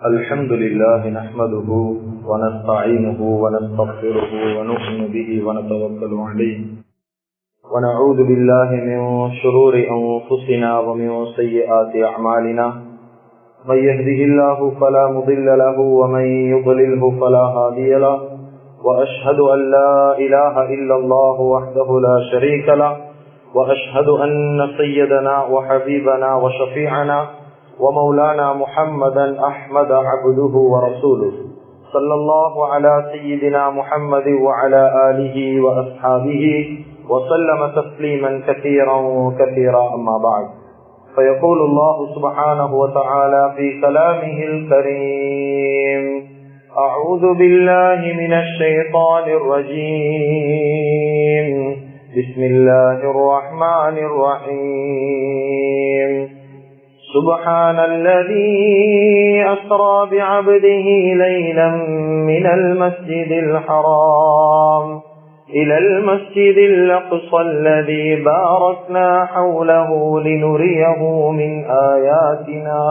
الحمد لله نحمده ونستعينه ونستغفره ونؤمن به ونتوكل عليه ونعوذ بالله من شرور أنفسنا ومن سيئات أعمالنا من يهده الله فلا مضل له ومن يضلله فلا هادي له وأشهد أن لا إله إلا الله وحده لا شريك له وأشهد أن سيدنا وحبيبنا وشفيعنا ومولانا محمدا أحمد عبده ورسوله صلى الله على سيدنا محمد وعلى آله وأصحابه وسلم تسليما كثيرا كثيرا أما بعد فيقول الله سبحانه وتعالى في كلامه الكريم أعوذ بالله من الشيطان الرجيم بسم الله الرحمن الرحيم سبحان الذي أسرى بعبده ليلا من المسجد الحرام إلى المسجد الأقصى الذي باركنا حوله لنريه من آياتنا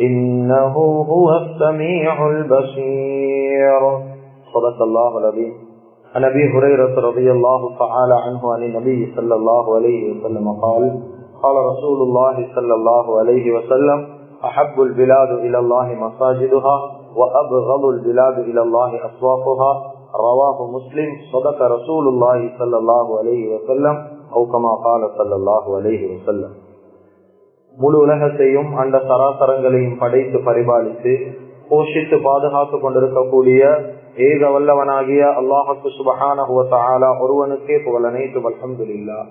إنه هو السميع البصير صدق الله العظيم. عن أبي هريرة رضي الله تعالى عنه عن النبي صلى الله عليه وسلم قال قال رسول الله صلى الله عليه وسلم أحب البلاد إلى الله مساجدها وأبغض البلاد إلى الله أسواقها رواه مسلم. صدق رسول الله صلى الله عليه وسلم أو كما قال صلى الله عليه وسلم. முழு உலகத்தையும் அந்த சராசரங்களையும் படைத்து பரிபாலித்து போஷித்து பாதுகாத்து கொண்டிருக்கக்கூடிய ஏக வல்லவனாகிய அல்லாஹ்வுக்கு சுப்ஹானஹு வ தஆலா ஒருவனுக்கே புகழ் அனைத்தும். அல்ஹம்துலில்லாஹ்.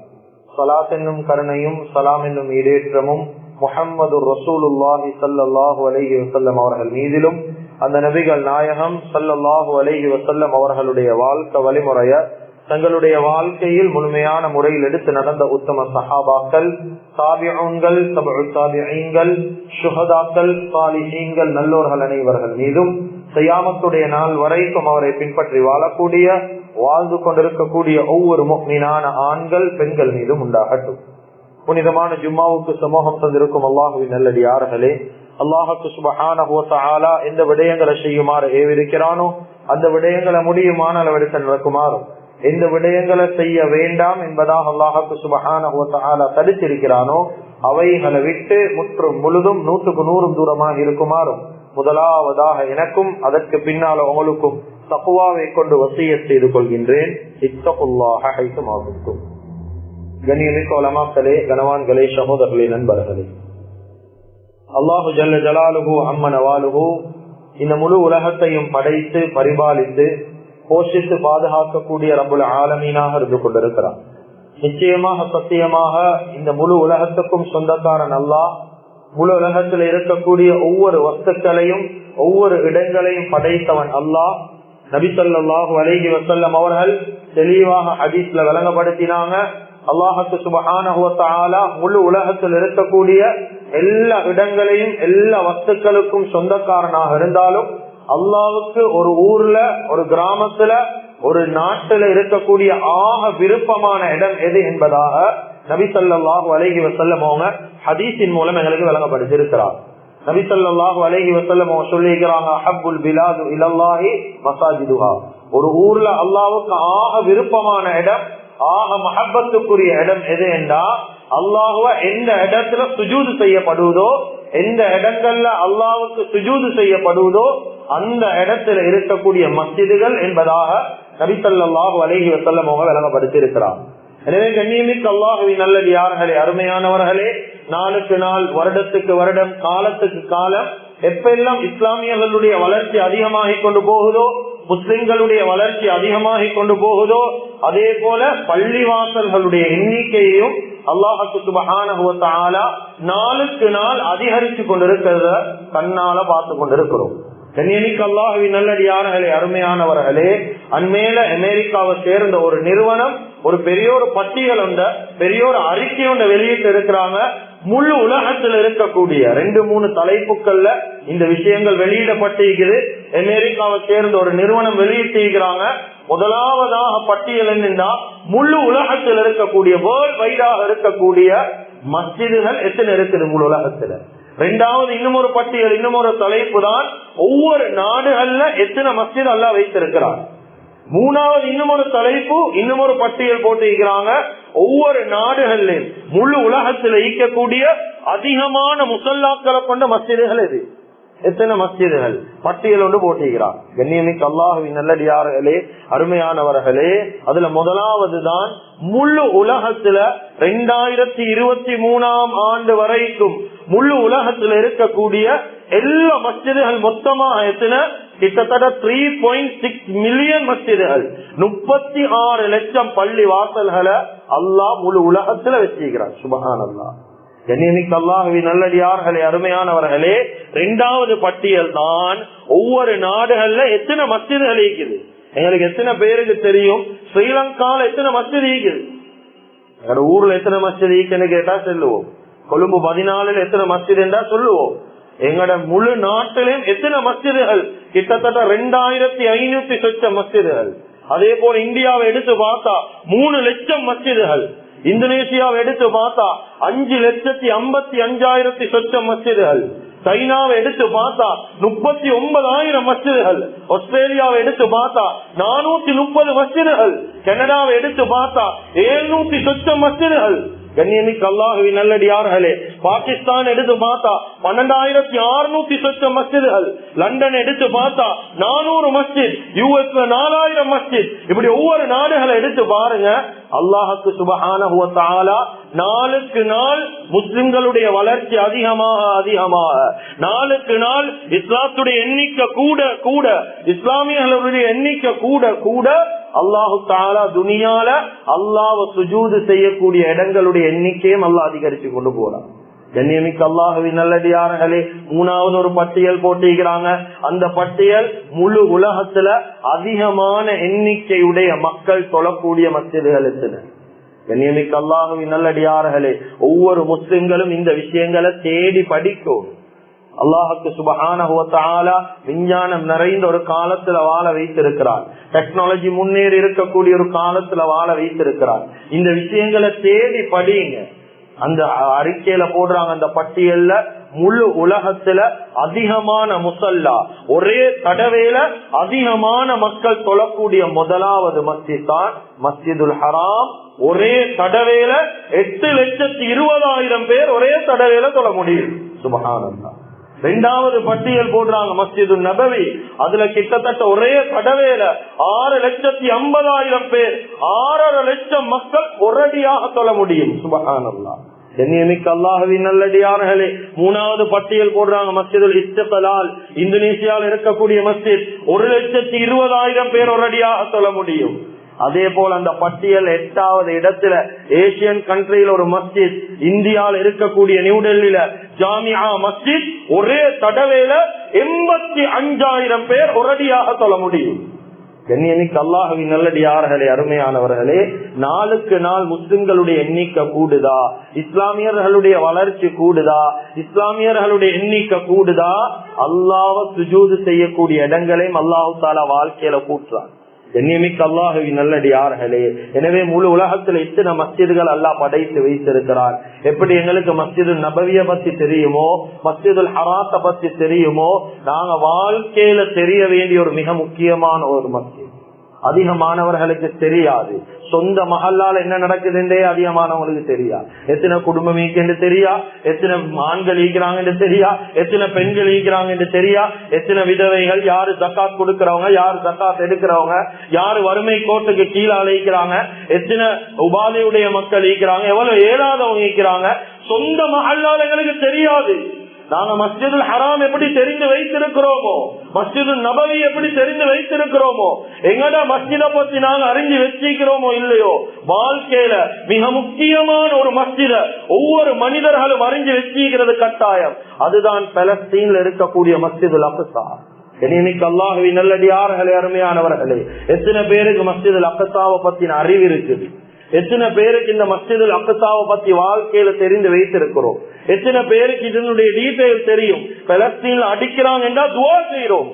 ஸலாத் என்னும் கருணையும் சலாம் என்னும் ஈடேற்றமும் முஹம்மது ரசூலுல்லாஹி ஸல்லல்லாஹு அலைஹி வஸல்லம் அவர்கள் மீதிலும் அந்த நபிகள் நாயகம் ஸல்லல்லாஹு அலைஹி வஸல்லம் அவர்களுடைய வாழ்க்கை வழிமுறைய தங்களுடைய வாழ்க்கையில் முழுமையான முறையில் எடுத்து நடந்த உத்தம சஹாபாக்கள், தாபிஊன்கள், தபஉ தாபிஈன்கள், ஷுஹதாக்கள், சாலிஹீன்கள், நல்லோர்கள் அனைவர்கள் மீதும் கியாமத்துடைய நாள் வரைக்கும் அவரை பின்பற்றி வாழக்கூடிய வாழ்ந்து கொண்டிருக்கக்கூடிய ஒவ்வொரு முஃமினான ஆண்கள் பெண்கள் மீதும் உண்டாகட்டும். புனிதமான ஜும்மாவுக்கு சமூகம் தந்திருக்கும் அல்லாஹுவின் நல்லடியார்களே, அல்லாஹுக்கு சுப்ஹானஹு வ தஆலா எந்த விடயங்களை செய்யுமாறு ஏவிருக்கிறானோ அந்த விடயங்களை முடியுமான அளவெடுத்து நடக்குமாறும், எந்த விடயங்களை செய்ய வேண்டாம் என்பதாக அல்லாஹுக்கு சுப்ஹானஹு வ தஆலா தடுத்திருக்கிறானோ அவைகளை விட்டு முற்றும் முழுதும் 100% தூரமாக இருக்குமாறும் முதலாவதாக எனக்கும் அதற்கு பின்னால உங்களுக்கும் தக்வாவை கொண்டு வசியத் செய்து கொள்கின்றேன். இத்தகுல்லாஹ ஹைசுமா குன்தும். கண்ணியமிக்க உலமாக்களே, கனவான்களே, சகோதரர்களே, நண்பர்களே, அல்லாஹு ஜல்ல ஜலாலுஹு அம்ம நவாலுஹு இந்த முழு உலகத்தையும் படைத்து பரிபாலித்து போஷித்து பாதுகாக்கக்கூடிய ரப்புல் ஆலமீனாக இருந்து கொண்டிருக்கிறார். நிச்சயமாக சத்தியமாக இந்த முழு உலகத்துக்கும் சொந்தக்காரன் அல்லாஹ். முழு உலகத்தில் இருக்கக்கூடிய ஒவ்வொரு வஸ்துக்களையும் ஒவ்வொரு இடங்களையும் படைத்தவன் அல்லாஹ். நபி ஸல்லல்லாஹு அலைஹி வஸல்லம் அவர்கள் தெளிவாக ஹதீஸ்ல விளங்கப்படுத்தினாங்க, அல்லாஹ்வுக்கு சுப்ஹானஹு வ தஆலா முழு உலகத்தில் இருக்கக்கூடிய எல்லா இடங்களையும் எல்லா வஸ்துக்களுக்கும் சொந்தக்காரனாக இருந்தாலும் அல்லாஹ்வுக்கு ஒரு ஊர்ல, ஒரு கிராமத்துல, ஒரு நாட்டுல இருக்கக்கூடிய ஆக விருப்பமான இடம் எது என்பதாக நபி ஸல்லல்லாஹு அலைஹி வஸல்லம் அவங்க ஹதீஸின் மூலம் எங்களுக்கு விளங்கப்படுத்தி இருக்கிறார். நபி ஸல்லல்லாஹு அலைஹி வஸல்லம் அவங்க சொல்லிக்கிறாங்க, அஹப்புல் பிலாது இலல்லாஹி மஸாஜிதுஹா. ஒரு ஊர்ல அல்லாஹ்வுக்கு ஆக விருப்பமான இடம், ஆக மஹப்பத்துக்குரிய இடம் எது என்றா அல்லாஹ்வ எந்த இடத்துல சுஜூது செய்யப்படுவதோ, எந்த இடங்கள்ல அல்லாஹ்வுக்கு சுஜூது செய்யப்படுவதோ அந்த இடத்துல இருக்கக்கூடிய மஸ்ஜிதுகள் என்பதாக நபி ஸல்லல்லாஹு அலைஹி வஸல்லம் அவங்க விளங்கப்படுத்தி இருக்கிறார். எனவே கண்ணியமிக்க அல்லாஹுவின் நல்லடியார்களே, அருமையானவர்களே, நாளுக்கு நாள், வருடத்துக்கு வருடம், காலத்துக்கு காலம் எப்பெல்லாம் இஸ்லாமியர்களுடைய வளர்ச்சி அதிகமாகிக் கொண்டு போகுதோ, முஸ்லிம்களுடைய வளர்ச்சி அதிகமாகிக் கொண்டு போகுதோ, அதே போல பள்ளிவாசல்களுடைய எண்ணிக்கையையும் அல்லாஹ்வுக்கு சுப்ஹானஹு வ தஆலா நாளுக்கு நாள் அதிகரித்து கொண்டிருக்கிறத கண்ணால பார்த்து கொண்டிருக்கிறோம். கண்ணியமிக்க அல்லாஹுவின் நல்லடியார்களே, அருமையானவர்களே, அண்மையில அமெரிக்காவை சேர்ந்த ஒரு நிறுவனம் ஒரு பெரிய ஒரு பட்டியல் உண்ட பெரிய ஒரு அறிக்கை ஒன்றை வெளியிட்டு இருக்கிறாங்க. முழு உலகத்தில் இருக்கக்கூடிய 2-3 தலைப்புகள்ல இந்த விஷயங்கள் வெளியிடப்பட்டிருக்கிறது. அமெரிக்காவை சேர்ந்த ஒரு நிறுவனம் வெளியிட்டிருக்கிறாங்க. முதலாவதாக பட்டியல் என்னன்னா, முழு உலகத்தில் இருக்கக்கூடிய வேர்ல்ட் வைடாக இருக்கக்கூடிய மஸ்ஜிதுகள் எத்தனை இருக்குது முழு உலகத்துல. இரண்டாவது இன்னும் ஒரு பட்டியல், இன்னும் ஒரு தலைப்பு தான் ஒவ்வொரு நாடுகள்ல எத்தனை மஸ்ஜித் அல்லாஹ் வைத்திருக்கிறார். மூணாவது இன்னும் ஒரு தலைப்பு, இன்னும் ஒரு பட்டியல் போட்டிருக்கிறாங்க. ஒவ்வொரு நாடுகள்லையும் முழு உலகத்தில் ஈக்கக்கூடிய அதிகமான முசல்லாக்களை கொண்ட மஸ்ஜிதுகள் எது, எத்தனை மஸ்ஜிதுகள் பட்டியல் ஒன்று போட்டிருக்கிறார். கண்ணியமிக்க அல்லாஹ்வின் நல்லடியார்களே, அருமையானவர்களே, அதுல முதலாவது தான் முழு உலகத்துல 2023 வரைக்கும் முழு உலகத்துல இருக்கக்கூடிய எல்லா மஸ்ஜிதுகள் மொத்தமாக எத்தனை, கிட்டத்தட்ட 3.6 மில்லியன் மஸ்ஜிதுகள், 36 லட்சம் பள்ளி வாசல்களை அல்லாஹ் முழு உலகத்துல வச்சிருக்கிறார். சுப்ஹானல்லாஹ். கண்ணியமிக்க அல்லாஹ்வின் நல்லடியார்களே, அருமையானவர்களே, இரண்டாவது பட்டியல் தான் ஒவ்வொரு நாடுகள்ல எத்தனை மஸ்ஜிதுகள் இருக்குது. எங்களுக்கு எத்தனை பேருக்கு தெரியும் ஸ்ரீலங்கால எத்தனை மஸ்ஜித் இருக்குது, எங்களோட ஊர்ல எத்தனை மஸ்ஜித் இருக்குன்னு கேட்டா சொல்லுவோம். கொழும்பு 14 எத்தனை மஸ்ஜித் என்றா சொல்லுவோம். எங்களோட முழு நாட்டிலும் எத்தனை மஸ்ஜிதுகள், கிட்டத்தட்ட 2500 சொச்ச மஸ்ஜிதுகள். அதே போல இந்தியாவை எடுத்து பார்த்தா 3 லட்சம் மஸ்ஜிதுகள். இந்தோனேசியாவை எடுத்து பார்த்தா 5,55,000 சொச்ச மஸ்ஜிதுகள். சைனாவை எடுத்து பார்த்தா 39,000 மஸ்ஜிதுகள். ஆஸ்திரேலியாவை எடுத்து பார்த்தா 430 மஸ்ஜிதுகள். கனடாவை எடுத்து பார்த்தா 700 சொச்ச மஸ்ஜிதுகள். கண்ணியமிக்க அல்லாஹ்வின் நல்லடியார்களே, பாகிஸ்தான் எடுத்து பார்த்தா 12,600 சொச்ச மஸ்ஜிதுகள். லண்டன் எடுத்து பார்த்தா 400 மஸ்ஜித். யுஎஸ்ல 4,000 மஸ்ஜித். இப்படி ஒவ்வொரு நாடுகளை எடுத்து பாருங்க. அல்லாஹ்வுக்கு சுப்ஹானஹு வ தஆலா நாளுக்கு நாள் முஸ்லிம்களுடைய வளர்ச்சி அதிகமாக நாளுக்கு நாள் இஸ்லாத்துடைய எண்ணிக்கை கூட இஸ்லாமியர்களுடைய எண்ணிக்கை கூட அல்லாஹு தஆலா துனியால அல்லாஹ்வை சுஜூது செய்யக்கூடிய இடங்களுடைய எண்ணிக்கையும் அல்லாஹ் அதிகரிச்சு கொண்டு போறான். கண்ணியமிக்க அல்லாஹ்வின் நல்லடியார்களே, மூணாவது ஒரு பட்டியல் போட்டிருக்கிறாங்க. அந்த பட்டியல் முழு உலகத்துல அதிகமான எண்ணிக்கையுடைய மக்கள் தொழக்கூடிய மஸ்ஜிதுகள் எத்தனை. கண்ணியமிக்க அல்லாஹ்வின் நல்லடியார்களே, ஒவ்வொரு முஸ்லிம்களும் இந்த விஷயங்களை தேடி படிக்கும். அல்லாஹுக்கு சுப்ஹானஹு வ தஆலா விஞ்ஞானம் நிறைந்த ஒரு காலத்துல வாழ வைத்திருக்கிறார். டெக்னாலஜி முன்னேறி இருக்கக்கூடிய ஒரு காலத்துல வாழ வைத்திருக்கிறார். இந்த விஷயங்களை தேடி படிங்க. அந்த அறிக்கையில போடுறாங்க, அந்த பட்டியல்ல முழு உலகத்துல அதிகமான முசல்லா, ஒரே தடவையில அதிகமான மக்கள் தொழக்கூடிய முதலாவது மஸ்ஜித் தான் மஸ்ஜிதுல் ஹராம். ஒரே தடவையில 8,20,000 பேர் ஒரே தடவையில தொழ முடியும். சுப்ஹானல்லாஹ். இரண்டாவது பட்டியல் போடுறாங்க மஸ்ஜிது நபவி. அதுல கிட்டத்தட்ட ஒரே தடவையில 6,50,000 பேர், 6.5 லட்சம் மக்கள் ஒரடியாக தொழ முடியும். சுப்ஹானல்லாஹ். கண்ணியமிக்க அல்லாஹ்வின் நல்லடியார்களே, மூணாவது பட்டியல் போடுறாங்க மஸ்ஜிதுல் இஸ்திக்லால். இந்தோனேசியாவில் இருக்கக்கூடிய மஸ்ஜித் 1,20,000 பேர் ஒரடியாக தொழ முடியும். அதே போல அந்த பட்டியல் 8வது இடத்துல ஏசியன் கண்ட்ரியில் ஒரு மஸ்ஜித், இந்தியாவில் இருக்கக்கூடிய நியூ டெல்லியில ஜாமியா மஸ்ஜித் ஒரே தடவையில 85,000 பேர் ஒரடியாக தொழ முடியும். கண்ணியமிக்க அல்லாஹ்வின் நல்லடியார்களே, அருமையானவர்களே, நாளுக்கு நாள் முஸ்லிம்களுடைய எண்ணிக்கை கூடுதா, இஸ்லாமியர்களுடைய வளர்ச்சி கூடுதா, இஸ்லாமியர்களுடைய எண்ணிக்கை கூடுதா, அல்லாஹ்வை சுஜூது செய்யக்கூடிய இடங்களையும் அல்லாஹ் தஆலா வாழ்க்கையில கூட்டுறான். கண்ணியமிக்க அல்லாஹ்வின் நல்லடியார்களே, எனவே முழு உலகத்துல இத்தனை மஸ்ஜிதுகள் அல்லாஹ் படைத்து வைத்திருக்கிறார். எப்படி எங்களுக்கு மஸ்ஜிது நபவிய பத்தி தெரியுமோ, மஸ்ஜிதுல் ஹராத்த பத்தி தெரியுமோ, நாங்க வாழ்க்கையில தெரிய வேண்டிய ஒரு மிக முக்கியமான ஒரு மஸ்ஜித் அதிகமானவர்களுக்கு தெரியாது. சொந்த மஹல்லால என்ன நடக்குதுன்றே அதிகமானவங்களுக்கு தெரியா. எத்தனை குடும்பம் ஈக்கு தெரியா, எத்தனை ஆண்கள் ஈக்கிறாங்க தெரியா, எத்தனை பெண்கள் ஈக்கிறாங்க தெரியா, எத்தனை விதவைகள், யாரு ஜக்காத் கொடுக்கறவங்க, யாரு ஜக்காத் எடுக்கிறவங்க, யாரு வறுமை கோட்டுக்கு கீழே அழைக்கிறாங்க, எத்தனை உபாதையுடைய மக்கள் ஈக்கிறாங்க, எவ்வளவு ஏழாதவங்க ஈக்கிறாங்க. சொந்த மஹல்லால எங்களுக்கு தெரியாது. நாங்க மஸ்ஜிதுல் ஹராம் எப்படி தெரிந்து வைத்திருக்கிறோமோ, மஸ்ஜிது நபவி எப்படி தெரிந்து வைத்திருக்கிறோமோ, எங்கட மஸ்ஜிதை பத்தி நாங்க அறிஞ்சு வச்சிருக்கிறோமோ இல்லையோ, வாழ்க்கையில மிக முக்கியமான ஒரு மஸ்ஜித ஒவ்வொரு மனிதர்களும் அறிஞ்சு வச்சிருக்கிறது கட்டாயம். அதுதான் பலஸ்தீன்ல இருக்கக்கூடிய மஸ்ஜிதுல் அக்ஸா. கண்ணியமிக்க அல்லாஹ்வின் நல்லடியார்களே, அருமையானவர்களே, எத்தனை பேருக்கு மஸ்ஜிதுல் அக்ஸாவை பத்தின அறிவு இருக்குது? எத்தனை பேருக்கு இந்த மஸ்ஜிதுல் அக்ஸாவை பத்தி வாழ்க்கையில தெரிந்து வைத்திருக்கிறோம்? எத்தனை பேருக்கு இதனுடைய டீடைல் தெரியும்? பலஸ்தீன்ல அடிக்கிறாங்க என்றா துவா செய்யறோம்.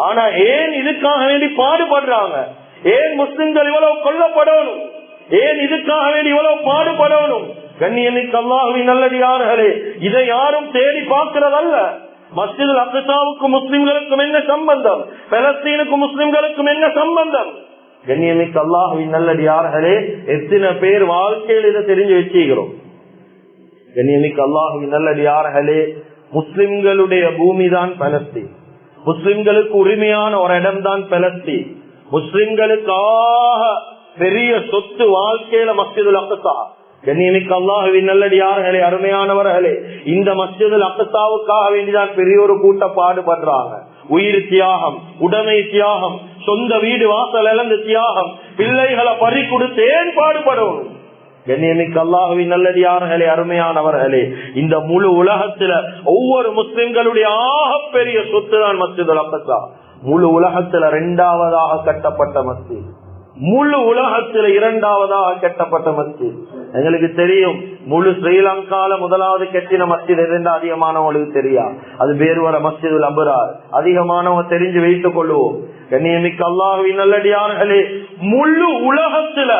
ஆனா ஏன் இதுக்காக வேண்டி பாடுபடுறாங்க? ஏன் முஸ்லிம்கள் இவ்வளவு கொல்லப்படணும்? ஏன் இதுக்காக வேண்டி இவ்வளவு பாடுபடணும்? கண்ணியமிக்க அல்லாஹ்வின் நல்லடியார்களே, இதை யாரும் தேடி பார்க்கிறதல்ல. மஸ்ஜிதுல் அக்ஸாவுக்கும் முஸ்லிம்களுக்கும் என்ன சம்பந்தம்? பலஸ்தீனுக்கும் முஸ்லிம்களுக்கும் என்ன சம்பந்தம்? கண்ணியமிக்க அல்லாஹ்வின் நல்லடியார்களே, எத்தனை பேர் வாழ்க்கையில் இதை தெரிஞ்சு வச்சுக்கிறோம்? கண்ணியமிக்க அல்லாஹ்வின் நல்லடியார்களே, முஸ்லிம்களுடைய பூமி தான் பலஸ்தீன். முஸ்லிம்களுக்கு உரிமையான ஒரு இடம் தான் பலஸ்தீன். முஸ்லிம்களுக்காக பெரிய சொத்து வாழ்க்கையில மஸ்ஜிதுல் அக்ஸா. கண்ணியமிக்க அல்லாஹ்வின் நல்லடியார்களே, அருமையானவர்களே, இந்த மஸ்ஜிதுல் அக்ஸாவுக்காக வேண்டிதான் பெரிய ஒரு கூட்ட பாடுபடுறாங்க. உயிர் தியாகம், உடைமை தியாகம், சொந்த வீடு வாசல் இழந்த தியாகம், பிள்ளைகளை பறி கொடுத்தேன் பாடுபடும். கண்ணியமிக்க அல்லாஹ்வின் நல்லடியார்களே, அருமையானவர்களே, இந்த முழு உலகத்துல ஒவ்வொரு முஸ்லிம்களுடைய ஆகப்பெரிய சொத்து தான் மஸ்ஜிதுல் அக்ஸா. முழு உலகத்துல 2வது கட்டப்பட்ட மஸ்ஜித், முழு உலகத்துல 2வது கட்டப்பட்ட மஸ்ஜித். எங்களுக்கு தெரியும், முழு ஸ்ரீலங்கால 1வது கட்டின மஸ்ஜித் எதுன்னு அதிகமானவங்களுக்கு தெரியா. அது பேருவர மஸ்ஜிதுல் அபரார். அதிகமானவங்க தெரிஞ்சு வைத்துக் கொள்வோம். கண்ணியமிக்க அல்லாஹ்வின் நல்லடியார்களே, முழு உலகத்துல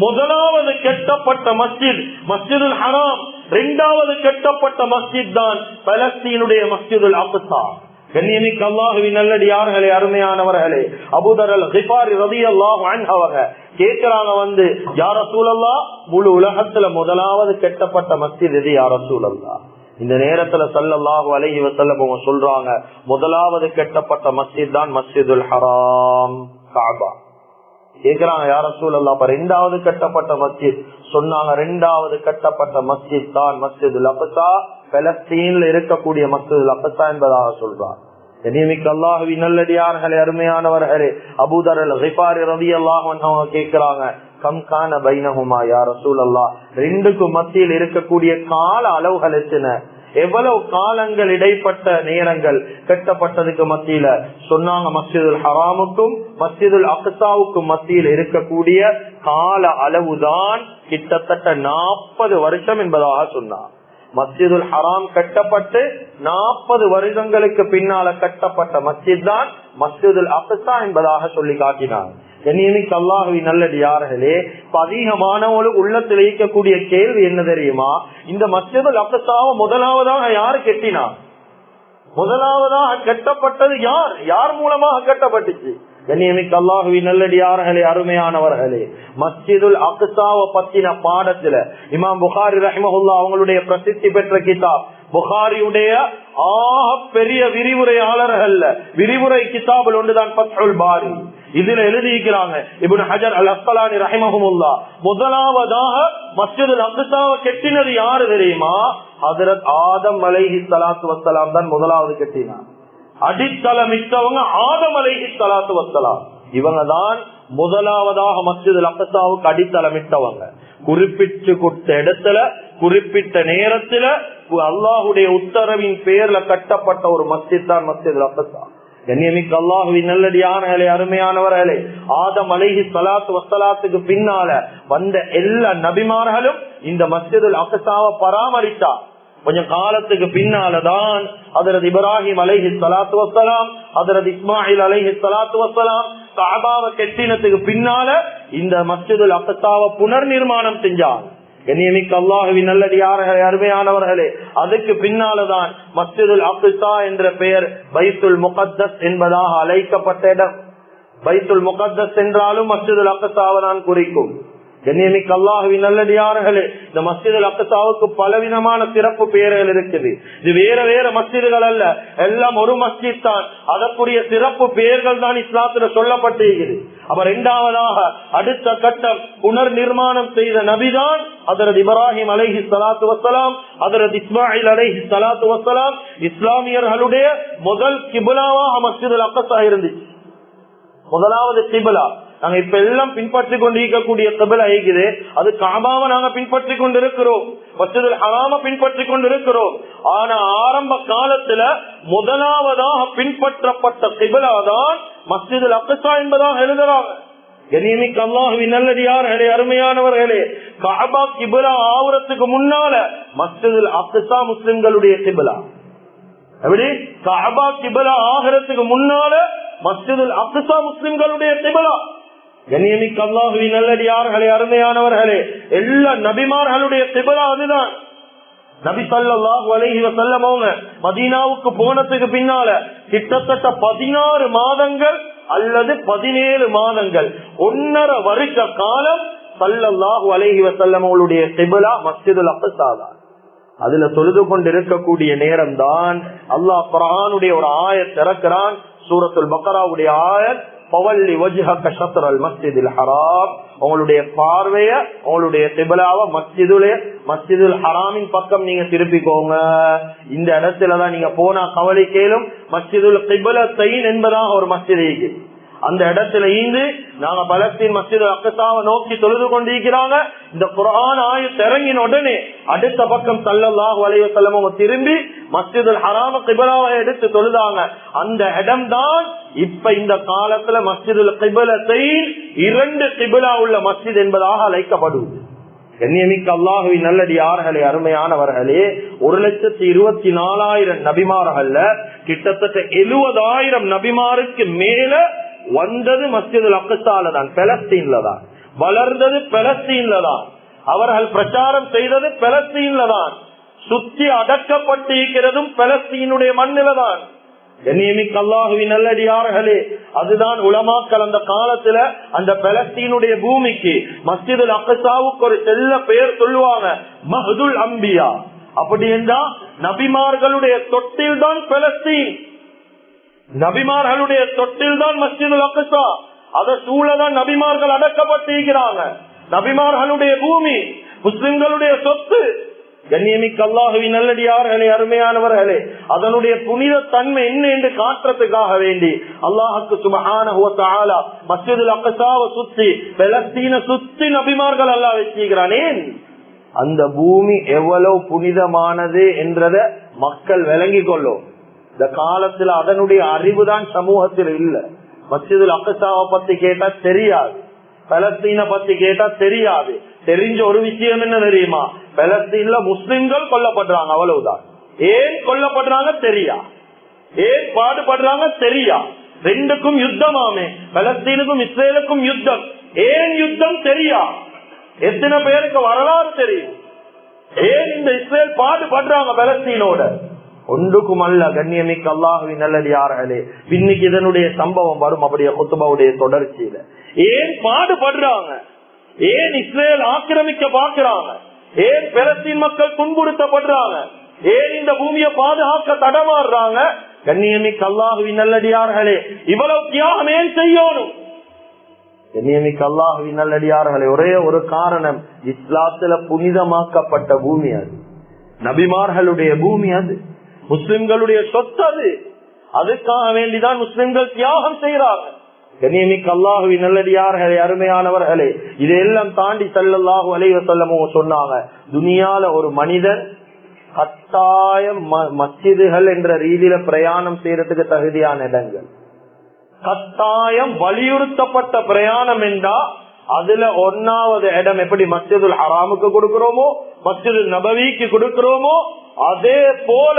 1வது கட்டப்பட்ட மஸ்ஜித் மஸ்ஜிதுல் ஹராம். 2வது கட்டப்பட்ட மஸ்ஜித் தான் பலஸ்தீனுடைய மஸ்ஜிதுல் அக்ஸா. கண்ணியமிக்க அல்லாஹ்வின் நல்லடியார்களே, அருமையானவர்களே, அபூதர் அல்-கிஃபாரி ரலியல்லாஹு அன்ஹு அவங்க கேக்குறாங்க, யா ரசூலல்லாஹ், முழு உலகத்துல 1வது கட்டப்பட்ட மஸ்ஜித் எது யா ரசூலல்லாஹ்? இந்த நேரத்துல ஸல்லல்லாஹு அலைஹி வஸல்லம் அவங்க சொல்றாங்க, 1வது கட்டப்பட்ட மஸ்ஜித் தான் மஸ்ஜிதுல் ஹராம், கஅபா. கேக்குறாங்க, யா ரசூலல்லாஹ், அப்ப 2வது கட்டப்பட்ட மஸ்ஜித்? சொன்னாங்க, 2வது கட்டப்பட்ட மஸ்ஜித் தான் மஸ்ஜிதுல் அக்ஸா, பலஸ்தீன்ல இருக்கக்கூடிய மஸ்ஜிதுல் அக்ஸா என்பதாக சொல்றார். கண்ணியமிக்க அல்லாஹ்வின் நல்லடியார்களே, அருமையானவர்களே, அபூதர் அல்-கிஃபாரி ரலியல்லாஹு அன்ஹு கேக்குறாங்க, கம் கான பைனஹுமா யா ரசூலல்லாஹ், 2க்கும் மத்தியில் இருக்கக்கூடிய கால அளவுகள் எத்தனை? எவ்வளவு காலங்கள் இடைப்பட்ட நேரங்கள் கட்டப்பட்டதுக்கு மத்தியில? சொன்னாங்க, மஸ்ஜிதுல் ஹராமுக்கும் மஸ்ஜிதுல் அக்ஸாவுக்கும் மத்தியில் இருக்கக்கூடிய கால அளவுதான் கிட்டத்தட்ட 40 வருஷம் என்பதாக சொன்னார். மஸ்ஜிதுல் ஹராம் கட்டப்பட்டு 40 வருடங்களுக்கு பின்னால கட்டப்பட்ட மஸ்ஜித் தான் மஸ்ஜிதுல் அக்ஸா என்பதாக சொல்லி காட்டினார். கண்ணியமிக்க அல்லாஹ்வின் நல்லடியார்களே, அதிகமானவர்களுக்கு உள்ளத்தில் இருக்கக்கூடிய கேள்வி என்ன தெரியுமா? இந்த மஸ்ஜிதுல் அக்ஸாவை 1வதாக யாரு கட்டினா? 1வதாக கட்டப்பட்டது யார்? யார் மூலமாக கட்டப்பட்டுச்சு? கண்ணியமிக்க அல்லாஹ்வின் நல்லடியார்களே, அருமையானவர்களே, மஸ்ஜிதுல் அக்ஸாவை பத்தின பாடத்துல இமாம் புகாரி ரஹிமஹுல்லாஹ் அவங்களுடைய பிரசித்தி பெற்ற கிதாப் புகாரியுடைய பெரிய விரிவுரையாளர்கள் விரிவுரை கிதாபில் ஒன்றுதான் ஃபத்ஹுல் பாரி. இதுல எழுதியிருக்கிறாங்க, இப்னு ஹஜர் அல் அஸ்கலானி ரஹிமஹுல்லாஹ், 1வதாக மஸ்ஜிதுல் அக்ஸாவை கட்டினது யாரு தெரியுமா? ஹஜ்ரத் ஆதம் அலைஹிஸ்ஸலாத்து வஸ்ஸலாம் தான் 1வது கட்டினார். அடித்தளமிட்டவங்க ஆதம் அலைஹிஸ்ஸலாத்து வஸ்ஸலாம். இவங்க தான் 1வதாக மஸ்ஜிதுல் அக்ஸாவுக்கு அடித்தளமிட்டவங்க. குறிப்பிட்டு கொடுத்த இடத்துல குறிப்பிட்ட நேரத்துல அல்லாஹுடைய உத்தரவின் பேர்ல கட்டப்பட்ட ஒரு மஸ்ஜித் தான் மஸ்ஜிதுல் அக்ஸா. கண்ணியமிக்க அல்லாஹ்வின் நல்லடியார்களே, அருமையானவர்களே, ஆதம் அலைஹிஸ்ஸலாத்து வஸ்ஸலாத்துக்கு பின்னால வந்த எல்லா நபிமார்களும் இந்த மஸ்ஜிதுல் அக்ஸாவை பராமரித்தார். கொஞ்சம் காலத்துக்கு பின்னாலதான் ஹஜ்ரத் இப்ராஹிம் அலைஹிஸ்ஸலாத்து வஸ்ஸலாம், ஹஜ்ரத் இஸ்மாயில் அலைஹிஸ்ஸலாத்து வஸ்ஸலாம் கஅபாவை கட்டினதுக்கு பின்னால இந்த மஸ்ஜிதுல் அக்ஸாவை புனர் நிர்மாணம் செஞ்சாங்க. கண்ணியமிக்க அல்லாஹ்வின் நல்லடியார்களே, அருமையானவர்களே, அதுக்கு பின்னாலதான் மஸ்ஜிதுல் அக்ஸா என்ற பெயர் பைத்துல் முகத்தஸ் என்பதாக அழைக்கப்பட்ட இடம். பைத்துல் முகத்தஸ் என்றாலும் மஸ்ஜிதுல் அக்ஸாவை தான் குறிக்கும். கண்ணியமிக்க அல்லாஹ்வின் நல்லடியார்களே, இந்த மஸ்ஜிதுல் அக்ஸாவுக்கு பலவிதமான சிறப்பு பெயர்கள் இருக்குது. இது வேற வேற மஸ்ஜிதுகள் அல்ல, எல்லாம் ஒரு மஸ்ஜித் தான். அதற்குரிய சிறப்பு பெயர்கள் தான் இஸ்லாத்துல சொல்லப்பட்டிருக்கிறது. அப்ப 2வதாக அடுத்த கட்டம் புனர் நிர்மாணம் செய்த நபிதான் ஹஜ்ரத் இப்ராஹிம் அலைஹிஸ்ஸலாத்து வஸ்ஸலாம், ஹஜ்ரத் இஸ்மாயில் அலைஹிஸ்ஸலாத்து வஸ்ஸலாம். இஸ்லாமியர்களுடைய முதல் கிப்லாவாக மஸ்ஜிதுல் அக்ஸா இருந்துச்சு. 1வது கிப்லா நாங்க இப்ப எல்லாம் பின்பற்றி கொண்டிருக்கக்கூடிய கிப்லா இருக்குது, அது கஅபாவை நாங்க பின்பற்றி கொண்டிருக்கிறோம், மஸ்ஜிதுல் ஹராம பின்பற்றி கொண்டிருக்கிறோம். ஆனா ஆரம்ப காலத்துல 1வதாக பின்பற்றப்பட்ட கிப்லா தான் மஸ்ஜிதுல் அக்ஸா என்பதாக எழுதுறாங்க. கண்ணியமிக்க அல்லாஹ்வின் நல்லடியார்களே, அருமையானவர்களே, கஅபா கிப்லா ஆவறதுக்கு முன்னால மஸ்ஜிதுல் அக்ஸா முஸ்லிம்களுடைய கிப்லா. எப்படி? கஅபா கிப்லா ஆகிறதுக்கு முன்னால மஸ்ஜிதுல் அக்ஸா முஸ்லிம்களுடைய கிப்லா. கண்ணியமிக்க அல்லாஹுவின் நல்லடியார்களே, அருமையானவர்களே, எல்லா நபிமார்களுடைய கிப்லா அதுதான். நபி ஸல்லல்லாஹு அலைஹி வஸல்லம் அவங்க மதீனாவுக்கு போனதுக்கு பின்னால கிட்டத்தட்ட 16 மாதங்கள் அல்லது 17 மாதங்கள் 1.5 வருஷ காலம் ஸல்லல்லாஹு அலைஹி வஸல்லம் அவங்களுடைய கிப்லா மஸ்ஜிதுல் அக்ஸா தான். அதுல தொழுது கொண்டிருக்கக்கூடிய நேரம் தான் அல்லாஹ் குர்ஆனுடைய ஒரு ஆயத் இறக்குறான். சூரத்துல் பக்ராவுடைய ஆயத், பவல்லி வஜ்ஹக ஷத்ரல் மஸ்ஜிதில் ஹராம், உங்களுடைய பார்வைய உங்களுடைய கிப்லாவை மஸ்ஜிதுல் ஹராமின் பக்கம் நீங்க திருப்பிக்கோங்க. இந்த இடத்துலதான் நீங்க போனா கவலை கேளும். மஸ்ஜிதுல் கிப்லத்தைன் என்பதாக ஒரு மஸ்ஜித், அந்த இடத்துல இருந்து நாங்க பலஸ்தீன் மஸ்ஜிதுல் அக்ஸாவை நோக்கி தொழுது கொண்டிருக்கிறாங்க. இந்த குர்ஆன் ஆயத் இறங்கின உடனே அடுத்த பக்கம் ஸல்லல்லாஹு அலைஹி வஸல்லம் அவங்க திரும்பி மஸ்ஜிதுல் ஹராம கிப்லாவை எடுத்து தொழுதாங்க. அந்த இடம் தான் இப்ப இந்த காலத்துல மஸ்ஜிதுல் கிப்லத்தைன், 2 கிப்லா உள்ள மஸ்ஜித் என்பதாக அழைக்கப்படுவது. கண்ணியமிக்க அல்லாஹுவின் நல்லடியார்களே, அருமையானவர்களே, 1,24,000 நபிமார்கள்ல கிட்டத்தட்ட 70,000 நபிமாருக்கு மேல வந்தது மஸ்ஜிதுல் அக்ஸால தான், பலஸ்தீன்ல தான். வளர்ந்தது பலஸ்தீன்ல தான். அவர்கள் பிரச்சாரம் செய்தது பலஸ்தீன்ல தான். சுத்தி அடக்கப்பட்டிருக்கிறதும் பலஸ்தீனுடைய மண்ணில தான். கண்ணியமிக்க அல்லாஹுவின் நல்லடியார்களே, அதுதான் உலமாக்கள் அந்த காலத்துல அந்த பலஸ்தீனுடைய பூமிக்கு மஸ்ஜிதுல் அக்ஸாவுக்கு ஒரு செல்ல பெயர் சொல்லுவாங்க, மஹ்துல் அம்பியா. அப்படி என்றா நபிமார்களுடைய தொட்டில் தான் பலஸ்தீன், நபிமார்களுடைய தொட்டில் தான் மஸ்ஜிதுல் அக்ஸா. அத சூழதான் நபிமார்கள் அடக்கப்பட்டிருக்கிறாங்க. நபிமார்களுடைய பூமி, முஸ்லிம்களுடைய சொத்து. கண்ணியமிக்க அல்லாஹுவின் நல்லடியார்களே, அருமையானவர்களே, அதனுடைய புனித தன்மை என்ன என்று காட்டுறதுக்காக வேண்டி அல்லாஹ்வுக்கு சுப்ஹானஹு வ தஆலா மஸ்ஜிதுல் அக்ஸாவை சுத்தி பலஸ்தீனை சுத்தி நபிமார்கள் அல்லாஹ் வச்சிருக்கிறானே. அந்த பூமி எவ்வளவு புனிதமானது என்றத மக்கள் விளங்கிக் கொள்ளும். இந்த காலத்துல அதனுடைய அறிவுதான் சமூகத்தில் இல்ல. மஸ்ஜிதுல் அக்ஸாவை பத்தி கேட்டா தெரியாது, பலஸ்தீனை பத்தி கேட்டா தெரியாது. தெரிஞ்ச ஒரு விஷயம் என்ன தெரியுமா, பலஸ்தீன்ல முஸ்லிம்கள் கொல்லப்படுறாங்க, அவ்வளவுதான். ஏன் கொல்லப்படுறாங்க தெரியா, ஏன் பாடுபடுறாங்க தெரியா. 2க்கும் யுத்தமாமே, பலஸ்தீனுக்கும் இஸ்ரேலுக்கும் யுத்தம். ஏன் யுத்தம் தெரியா. எத்தனை பேருக்கு வரலாறு தெரியும். ஏன் இந்த இஸ்ரேல் பாடுபடுறாங்க பலஸ்தீனோட, ஒன்றுக்கும் அல்ல. கண்ணியமிக்க அல்லாஹுவின் நல்லடியார்களே, இன்னைக்கு இதனுடைய சம்பவம் வரும் அப்படியே குத்துபாவுடைய தொடர்ச்சியில. ஏன் பாடுபடுறாங்க, ஏன் இஸ்ரேல் ஆக்கிரமிக்க பாக்குறாங்க, ஏன் பலஸ்தீன் மக்கள் துன்புறுத்தப்படுறாங்க, ஏன் இந்த பூமியை பாதுகாக்க தடமாறுறாங்க. கண்ணியமிக்க அல்லாஹுவின் நல்லடியார்களே, இவ்வளவு தியாகம் ஏன் செய்யணும். கண்ணியமிக்க அல்லாஹுவின் நல்லடியார்களே, ஒரே ஒரு காரணம், இஸ்லாத்துல புனிதமாக்கப்பட்ட பூமி அது, நபிமார்களுடைய பூமி அது, முஸ்லிம்களுடைய சொத்து அது. அதுக்காக வேண்டிதான் முஸ்லிம்கள் தியாகம் செய்யறாங்க. கண்ணியமிக்க அல்லாஹுவின் நல்லடியார்களே, அருமையானவர்களே, இதையெல்லாம் தாண்டி ஸல்லல்லாஹு அலைஹி வஸல்லம் சொன்னாங்க, துனியால ஒரு மனிதன் கட்டாயம் மஸ்ஜிதுகள் என்ற ரீதியில பிரயாணம் செய்யறதுக்கு தகுதியான இடங்கள், கட்டாயம் வலியுறுத்தப்பட்ட பிரயாணம் என்றா அதுல 1வது இடம் எப்படி மஸ்ஜிதுல் ஹராமுக்கு கொடுக்கிறோமோ, மஸ்ஜிதுல் நபவிக்கு கொடுக்கிறோமோ, அதே போல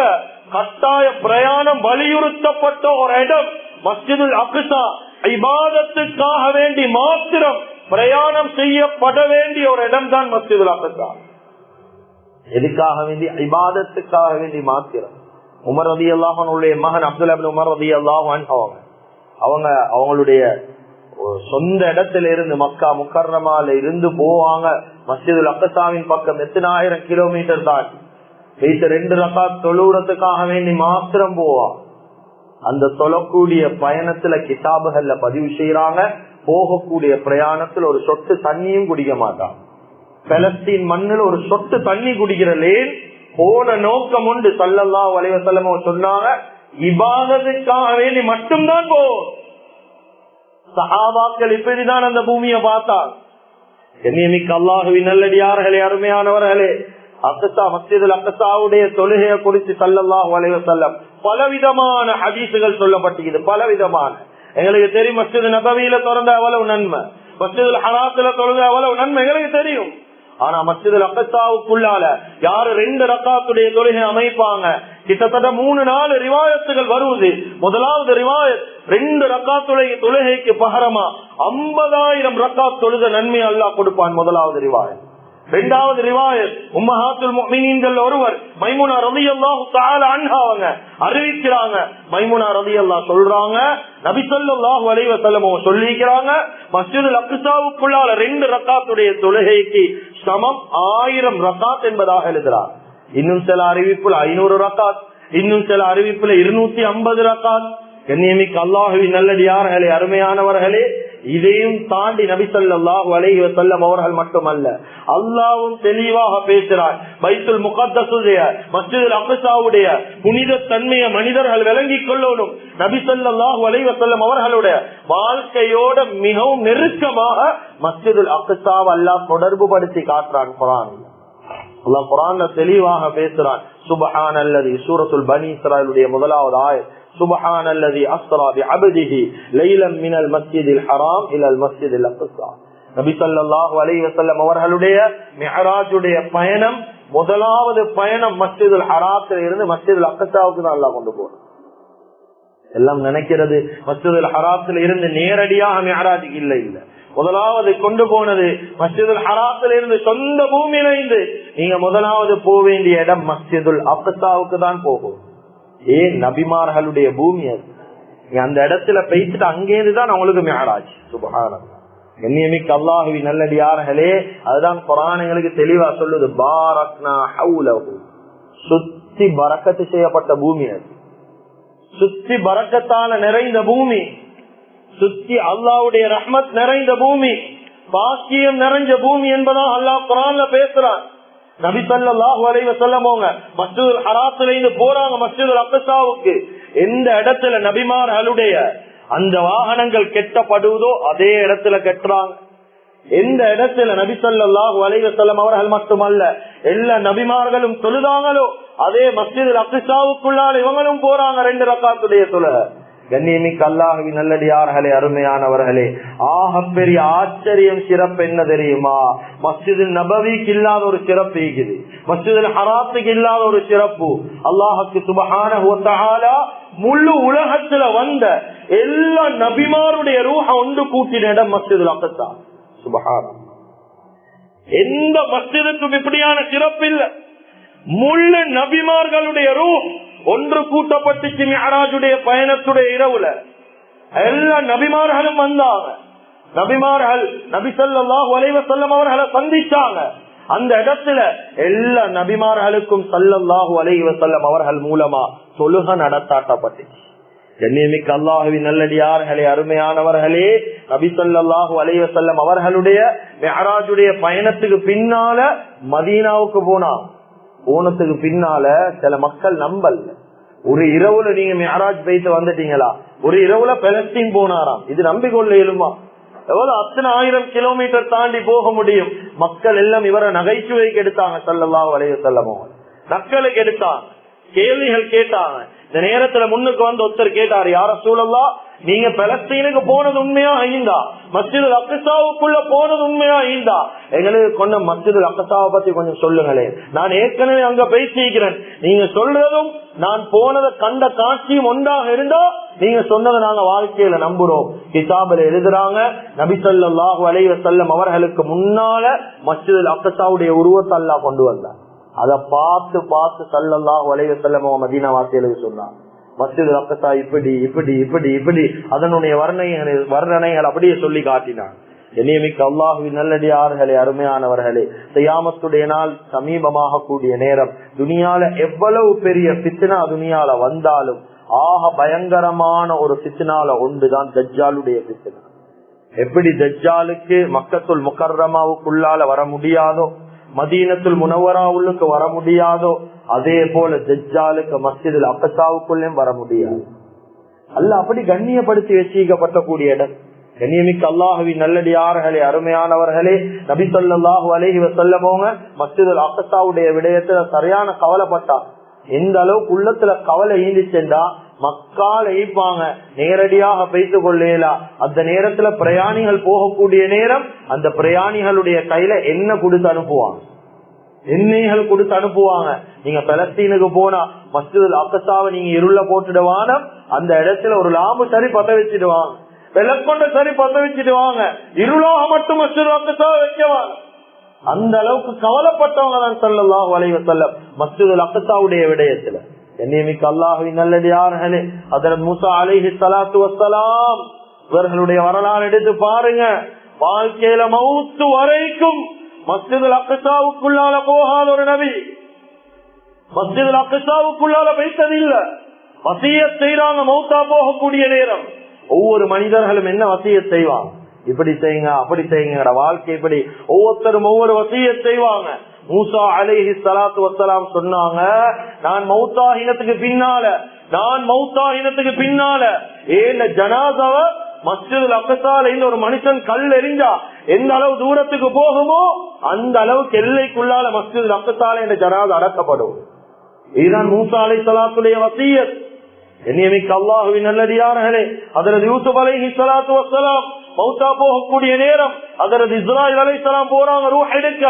கட்டாய பிரயாணம் வலியுறுத்தப்பட்ட ஒரு இடம் மஸ்ஜிதுல் அக்ஸா. இபாதத்துக்காக வேண்டி மாத்திரம் பிரயாணம் செய்யப்பட வேண்டிய ஒரு இடம் தான் மஸ்ஜிதுல் அக்ஸா. எதுக்காக வேண்டி? இபாதத்துக்காக வேண்டி மாத்திரம். உமர் ரலியல்லாஹு அன்ஹுடைய மகன் அப்துல்லா இப்னு உமர் ரலியல்லாஹு அன்ஹு அவங்க அவங்களுடைய சொந்த இடத்துல இருந்து மக்கா முக்கர்ரமால இருந்து போவாங்க மஸ்ஜிதுல் அக்ஸாவின் பக்கம். எத்தனை 1000 கிலோமீட்டர் தான் 2 ரகாத் தொழுறதுக்காக வேண்டி மாத்திரம் போவாங்க. அந்த தொழக்கூடிய பயணத்துல கிதாபுகள்ல பதிவு செய்யறாங்க, போகக்கூடிய பிரயாணத்துல ஒரு சொட்டு தண்ணியும் குடிக்க மாட்டாங்க. பலஸ்தீன் மண்ணில் ஒரு சொட்டு தண்ணி குடிக்கிறலே போன நோக்கம் உண்டு. ஸல்லல்லாஹு அலைஹி வஸல்லம் சொன்னாங்க, இபாதத்துக்காக வேண்டி மட்டும்தான் போவோம். சஹாபாக்கள் இப்படிதான் அந்த பூமியை பார்த்தார். கண்ணியமிக்க அல்லாஹுவின் நல்லடியார்களே, அருமையானவர்களே, அக்ஸா மஸ்ஜிதுல் அக்ஸாவுடைய தொழுகையை குறித்து ஸல்லல்லாஹு அலைஹி வஸல்லம் பலவிதமான ஹதீசுகள் சொல்லப்பட்டிருக்குது. பலவிதமான எங்களுக்கு தெரியும். மஸ்ஜித் நபவியில திறந்த அவ்வளவு நன்மை, மஸ்ஜிதுல் ஹராத்துல தொழுத அவ்வளவு நன்மை எங்களுக்கு தெரியும். ஆனா மஸ்ஜிதுல் அக்ஸாவுக்குள்ளால யாரு 2 ரக்காத்துடைய தொழுகை அமைப்பாங்க, கிட்டத்தட்ட 3-4 ரிவாயத்துகள் வருவது. முதலாவது ரிவாயத் 2 ரக்காத்துடைய தொழுகைக்கு பகரமா 50,000 ரக்காத் தொழுத நன்மை அல்லாஹ் கொடுப்பான். முதலாவது ரிவாயத். இரண்டாவது ரிவாயத் உம்மஹாத்துல் முஃமினீன்கள் ஒருவர் மைமுனா ரலியல்லாஹு தஆலா அன்ஹா அவங்க அறிவிக்கிறாங்க. மைமுனா ரலியல்லாஹு சொல்றாங்க, நபி ஸல்லல்லாஹு அலைஹி வஸல்லம் சொல்லிக்கிறாங்க, மஸ்ஜிதுல் அக்ஸாவுக்குள்ளால 2 ரக்காத்துடைய தொழுகைக்கு சமம் 1000 ரக்காத் என்பதாக எழுதுறார். இன்னும் சில அறிவிப்புல 500 ரக்காத், இன்னும் சில அறிவிப்புல 250 ரக்காத். கண்ணியமிக்க அல்லாஹுவின் நல்லடியார்களே, அருமையானவர்களே, இதையும் தாண்டி நபி ஸல்லல்லாஹு அலைஹி வஸல்லம் அவர்கள் மட்டுமல்ல, அல்லாஹ்வும் தெளிவாக பேசுறார். பைத்துல் முகத்தஸுடைய மஸ்ஜிதுல் அக்ஸாவுடைய புனித தன்மையை மனிதர்கள் விளங்கிக் கொள்ளணும். நபி ஸல்லல்லாஹு அலைஹி வஸல்லம் அவர்களுடைய வாழ்க்கையோட மிகவும் நெருக்கமாக மஸ்ஜிதுல் அக்ஸாவை அல்லாஹ் தொடர்பு படுத்தி காட்டுறான். அல்லாஹ் குர்ஆன்ல தெளிவாக பேசுறான். சுப்ஹானல்லதி, சூரத்துல் பனி இஸ்ராயீலுடைய முதலாவது ஆயத், சுப்ஹானல்லதி அஸ்ரா பிஅப்திஹி லைலன் மினல் மஸ்ஜிதில் ஹராம் இலல் மஸ்ஜிதில் அக்ஸா. நபி ஸல்லல்லாஹு அலைஹி வஸல்லம் அவர்களுடைய மிஅராஜுடைய பயணம், முதலாவது பயணம் மஸ்ஜிதுல் ஹராத்தில் இருந்து மஸ்ஜிதுல் அக்ஸாவுக்கு தான் அல்லாஹ் கொண்டு போறான். எல்லாம் நினைக்கிறது மஸ்ஜிதுல் ஹராத்தில் இருந்து நேரடியாக மிஅராஜுக்கு இல்ல. முதலாவது கொண்டு போனது மஸ்ஜிதுல் ஹராத்தில் இருந்து, சொந்த பூமியில இருந்து நீங்க முதலாவது போக வேண்டிய இடம் மஸ்ஜிதுல் அக்ஸாவுக்கு தான் போகும். ஏன்? நபிமார்களுடைய பூமி அது. அந்த இடத்துல பேசிட்டு அங்கேருந்துதான் அவங்களுக்கு மிஅராஜ். சுப்ஹானல்லாஹ். கண்ணியமிக்க அல்லாஹுவின் நல்லடியார்களே, அதுதான் குர்ஆன் எங்களுக்கு தெளிவா சொல்லுது, பாரக்னா ஹவுலஹு, சுத்தி பரக்கத்து செய்யப்பட்ட பூமி அது. சுத்தி பரக்கத்தால நிறைந்த பூமி, சுத்தி அல்லாஹ்வுடைய ரஹ்மத் நிறைந்த பூமி, பாக்கியம் நிறைஞ்ச பூமி என்பதா அல்லாஹ் குர்ஆன்ல பேசுறான். நபி ஸல்லல்லாஹு அலைஹி வஸல்லம் மஸ்ஜிதுல் ஹராத்துல இருந்து போறாங்க மஸ்ஜிதுல் அக்ஸாவுக்கு. எந்த இடத்துல நபிமார்களுடைய அந்த வாகனங்கள் கெட்டப்படுவதோ அதே இடத்துல கெட்டுறாங்க. எந்த இடத்துல நபி ஸல்லல்லாஹு அலைஹி வஸல்லம் அவர்கள் மட்டுமல்ல எல்லா நபிமார்களும் தொழுதாங்களோ அதே மஸ்ஜிதுல் அக்ஸாவுக்குள்ளால இவங்களும் போறாங்க 2 ரக்காத்துடைய தொழுகை. கண்ணியமிக்க அல்லாஹுவின் நல்லடியார்களே, அருமையானவர்களே, ஆகப்பெரிய ஆச்சரியம் சிறப்பு என்ன தெரியுமா? மஸ்ஜிதுல் நபவிக்கு இல்லாத ஒரு சிறப்பு இருக்குது, மஸ்ஜிதுல் ஹராத்துக்கு இல்லாத ஒரு சிறப்பு. அல்லாஹ்வுக்கு சுப்ஹானஹு வ தஆலா முழு உலகத்துல வந்த எல்லா நபிமாருடைய ரூஹ ஒன்று கூட்டின இடம் மஸ்ஜிதுல் அக்ஸா. சுப்ஹானல்லாஹ். எந்த மஸ்ஜிதுக்கும் இப்படியான சிறப்பு இல்ல. முழு நபிமார்களுடைய ரூஹ் ஒன்று கூட்டப்பட்டுச்சு மிஅராஜுடைய பயணத்துடைய இரவுல. எல்லா நபிமார்களும் வந்தாங்க. நபிமார்கள் நபி ஸல்லல்லாஹு அலைஹி வஸல்லம் அவர்களை சந்திச்சாங்க. அந்த இடத்துல எல்லா நபிமார்களுக்கும் ஸல்லல்லாஹு அலைஹி வஸல்லம் அவர்கள் மூலமா தொழுகை நடத்தாட்டப்பட்டுச்சு. கண்ணியமிக்க அல்லாஹுவின் நல்லடியார்களே, அருமையானவர்களே, நபி ஸல்லல்லாஹு அலைஹி வஸல்லம் அவர்களுடைய மிஅராஜுடைய பயணத்துக்கு பின்னால மதீனாவுக்கு போனதுக்கு பின்னால சில மக்கள் நம்பல். ஒரு இரவுல நீங்க மிஅராஜ் போயிட்டு வந்துட்டீங்களா, ஒரு இரவுல பலஸ்தீன் போனாராம், இது நம்பிக்கொள்ள இயலுமா? எவ்வளவு அத்தனை 1000 கிலோமீட்டர் தாண்டி போக முடியும்? மக்கள் எல்லாம் இவரை நகைச்சுவைக்கு எடுத்தாங்க. ஸல்லல்லாஹு அலைஹி வஸல்லம் நக்கலுக்கு எடுத்தாங்க, கேள்விகள் கேட்டாங்க. இந்த நேரத்துல முன்னுக்கு வந்து ஒருத்தர் கேட்டாரு, யா ரசூலல்லாஹ், நீங்க பலஸ்தீனுக்கு போனது உண்மையா ஐந்தா, மஸ்ஜிதுல் அக்ஸாவுக்குள்ள போனது உண்மையா ஐந்தா, எங்களுக்கு கொண்ட மஸ்ஜிதுல் அக்ஸாவை பத்தி கொஞ்சம் சொல்லுங்களேன். நான் ஏற்கனவே அங்க பேசிக்கிறேன், நீங்க சொல்றதும் நான் போனதை கண்ட காட்சியும் ஒன்றாக இருந்தா நீங்க சொன்னதை நாங்க வாழ்க்கையில நம்புறோம். கிதாபில் எழுதுறாங்க, நபி ஸல்லல்லாஹு அலைஹி வஸல்லம் அவர்களுக்கு முன்னால மஸ்ஜிதுல் அக்ஸாவுடைய உருவத்தை அல்லாஹ் கொண்டு வந்தார். அதை பார்த்து ஸல்லல்லாஹு அலைஹி வஸல்லம் மதீனா வாசிகளுக்கு சொன்னாங்க, மஸ்ஜிதுல் அக்ஸா இப்படி இப்படி இப்படி இப்படி அதனுடைய வர்ணனைகள் அப்படியே சொல்லி காட்டினான். நியமிக்க அல்லாஹுவின் நல்லடியார்களே, அருமையானவர்களே, கியாமத்துடைய நாள் சமீபமாக கூடிய நேரம், துனியால எவ்வளவு பெரிய ஃபித்னா துனியால வந்தாலும் ஆக பயங்கரமான ஒரு ஃபித்னால ஒன்றுதான் தஜ்ஜாலுடைய ஃபித்னா. எப்படி தஜ்ஜாலுக்கு மக்கத்துல் முக்கர்ரமாவுக்குள்ளால வர முடியாதோ, மதீனத்துல் முனவராவுக்கு வர முடியாதோ, அதே போல தஜ்ஜாலுக்கு மஸ்ஜிதுல் அக்ஸாவுக்குள்ளேயும் வர முடியாது. அல்லாஹ் அப்படி கண்ணியப்படுத்தி வச்சிக்கப்பட்ட கூடிய இடம். கண்ணியமிக்க அல்லாஹுவின் நல்லடியார்களே, அருமையானவர்களே, நபி ஸல்லல்லாஹு அலைஹி வஸல்லம் மஸ்ஜிதுல் அக்ஸாவுடைய விடயத்துல சரியான கவலைப்பட்டார். எந்த அளவுக்கு உள்ளத்துல கவலை ஈந்துச்சென்றா மக்கால் எய்ப்பாங்க, நேரடியாக பேசிக் கொள்ளலாம். அந்த நேரத்துல பிரயாணிகள் போகக்கூடிய நேரம் அந்த பிரயாணிகளுடைய கையில என்ன கொடுத்து அனுப்புவாங்க, எண்ணெய்கள் கொடுத்து அனுப்புவாங்க. நீங்க பலஸ்தீனுக்கு போனா மஸ்ஜிதுல் அக்ஸாவை நீங்க இருள போட்டுடுவான, அந்த இடத்துல ஒரு லாம்பு சரி பத்த வச்சிடுவாங்க, விளக்கொண்ட சரி பத்த வச்சிடுவாங்க, இருளாக மட்டும் மஸ்ஜிதுல் அக்ஸாவை வைக்கவாங்க. அந்த அளவுக்கு கவலைப்பட்டவங்க தான் ஸல்லல்லாஹு அலைஹி வஸல்லம் மஸ்ஜிதுல் அக்ஸாவுடைய விடயத்துல. கண்ணியமிக்க அல்லாஹ்வின் நல்லடியார்களே, ஹஜ்ரத் மூசா அலைஹிஸ்ஸலாத்து வஸ்ஸலாம் இவர்களுடைய வரலாறு எடுத்து பாருங்க. வாழ்க்கையில மௌத்து வரைக்கும் மஸ்ஜிதுல் அக்ஸாவுக்குள்ளால போகாத ஒரு நபி, மஸ்ஜிதுல் அக்ஸாவுக்குள்ளால வைத்ததில்லை. வசியத் செய்றாங்க மௌத்தா போகக்கூடிய நேரம். ஒவ்வொரு மனிதர்களும் என்ன வசியத் செய்வாங்க, இப்படி செய்யுங்க அப்படி செய்யுங்க, வாழ்க்கை இப்படி ஒவ்வொருத்தரும் ஒவ்வொரு வசியத் செய்வாங்க. மூசா அலைஹிஸ்ஸலாத்து வஸ்ஸலாம் சொன்னாங்க, நான் மௌத்தாஹினத்துக்கு பின்னால ஏன் ஜனாஸாவ மஸ்ஜிதுல் அக்ஸால இந்த ஒரு மனுஷன் கல் எறிஞ்சா எந்த அளவு தூரத்துக்கு போகுமோ அந்த அளவுக்கு எல்லைக்குள்ளால மஸ்ஜிதுல் அக்ஸால இந்த ஜனாஸா அடக்கப்படும். இதுதான் மூசா அலைஹிஸ்ஸலாத்துடைய வசியத். கண்ணியமிக்க அல்லாஹ்வின் நல்லடியார்களே, ஹஜ்ரத் யூசுப் அலைஹிஸ்ஸலாத்து வஸ்ஸலாம் மௌத்தா போகக்கூடிய நேரம் ஹஜ்ரத் இஸ்ராயில் அலைஹிஸ்ஸலாம் போறாங்க ரூஹ் எடுக்க.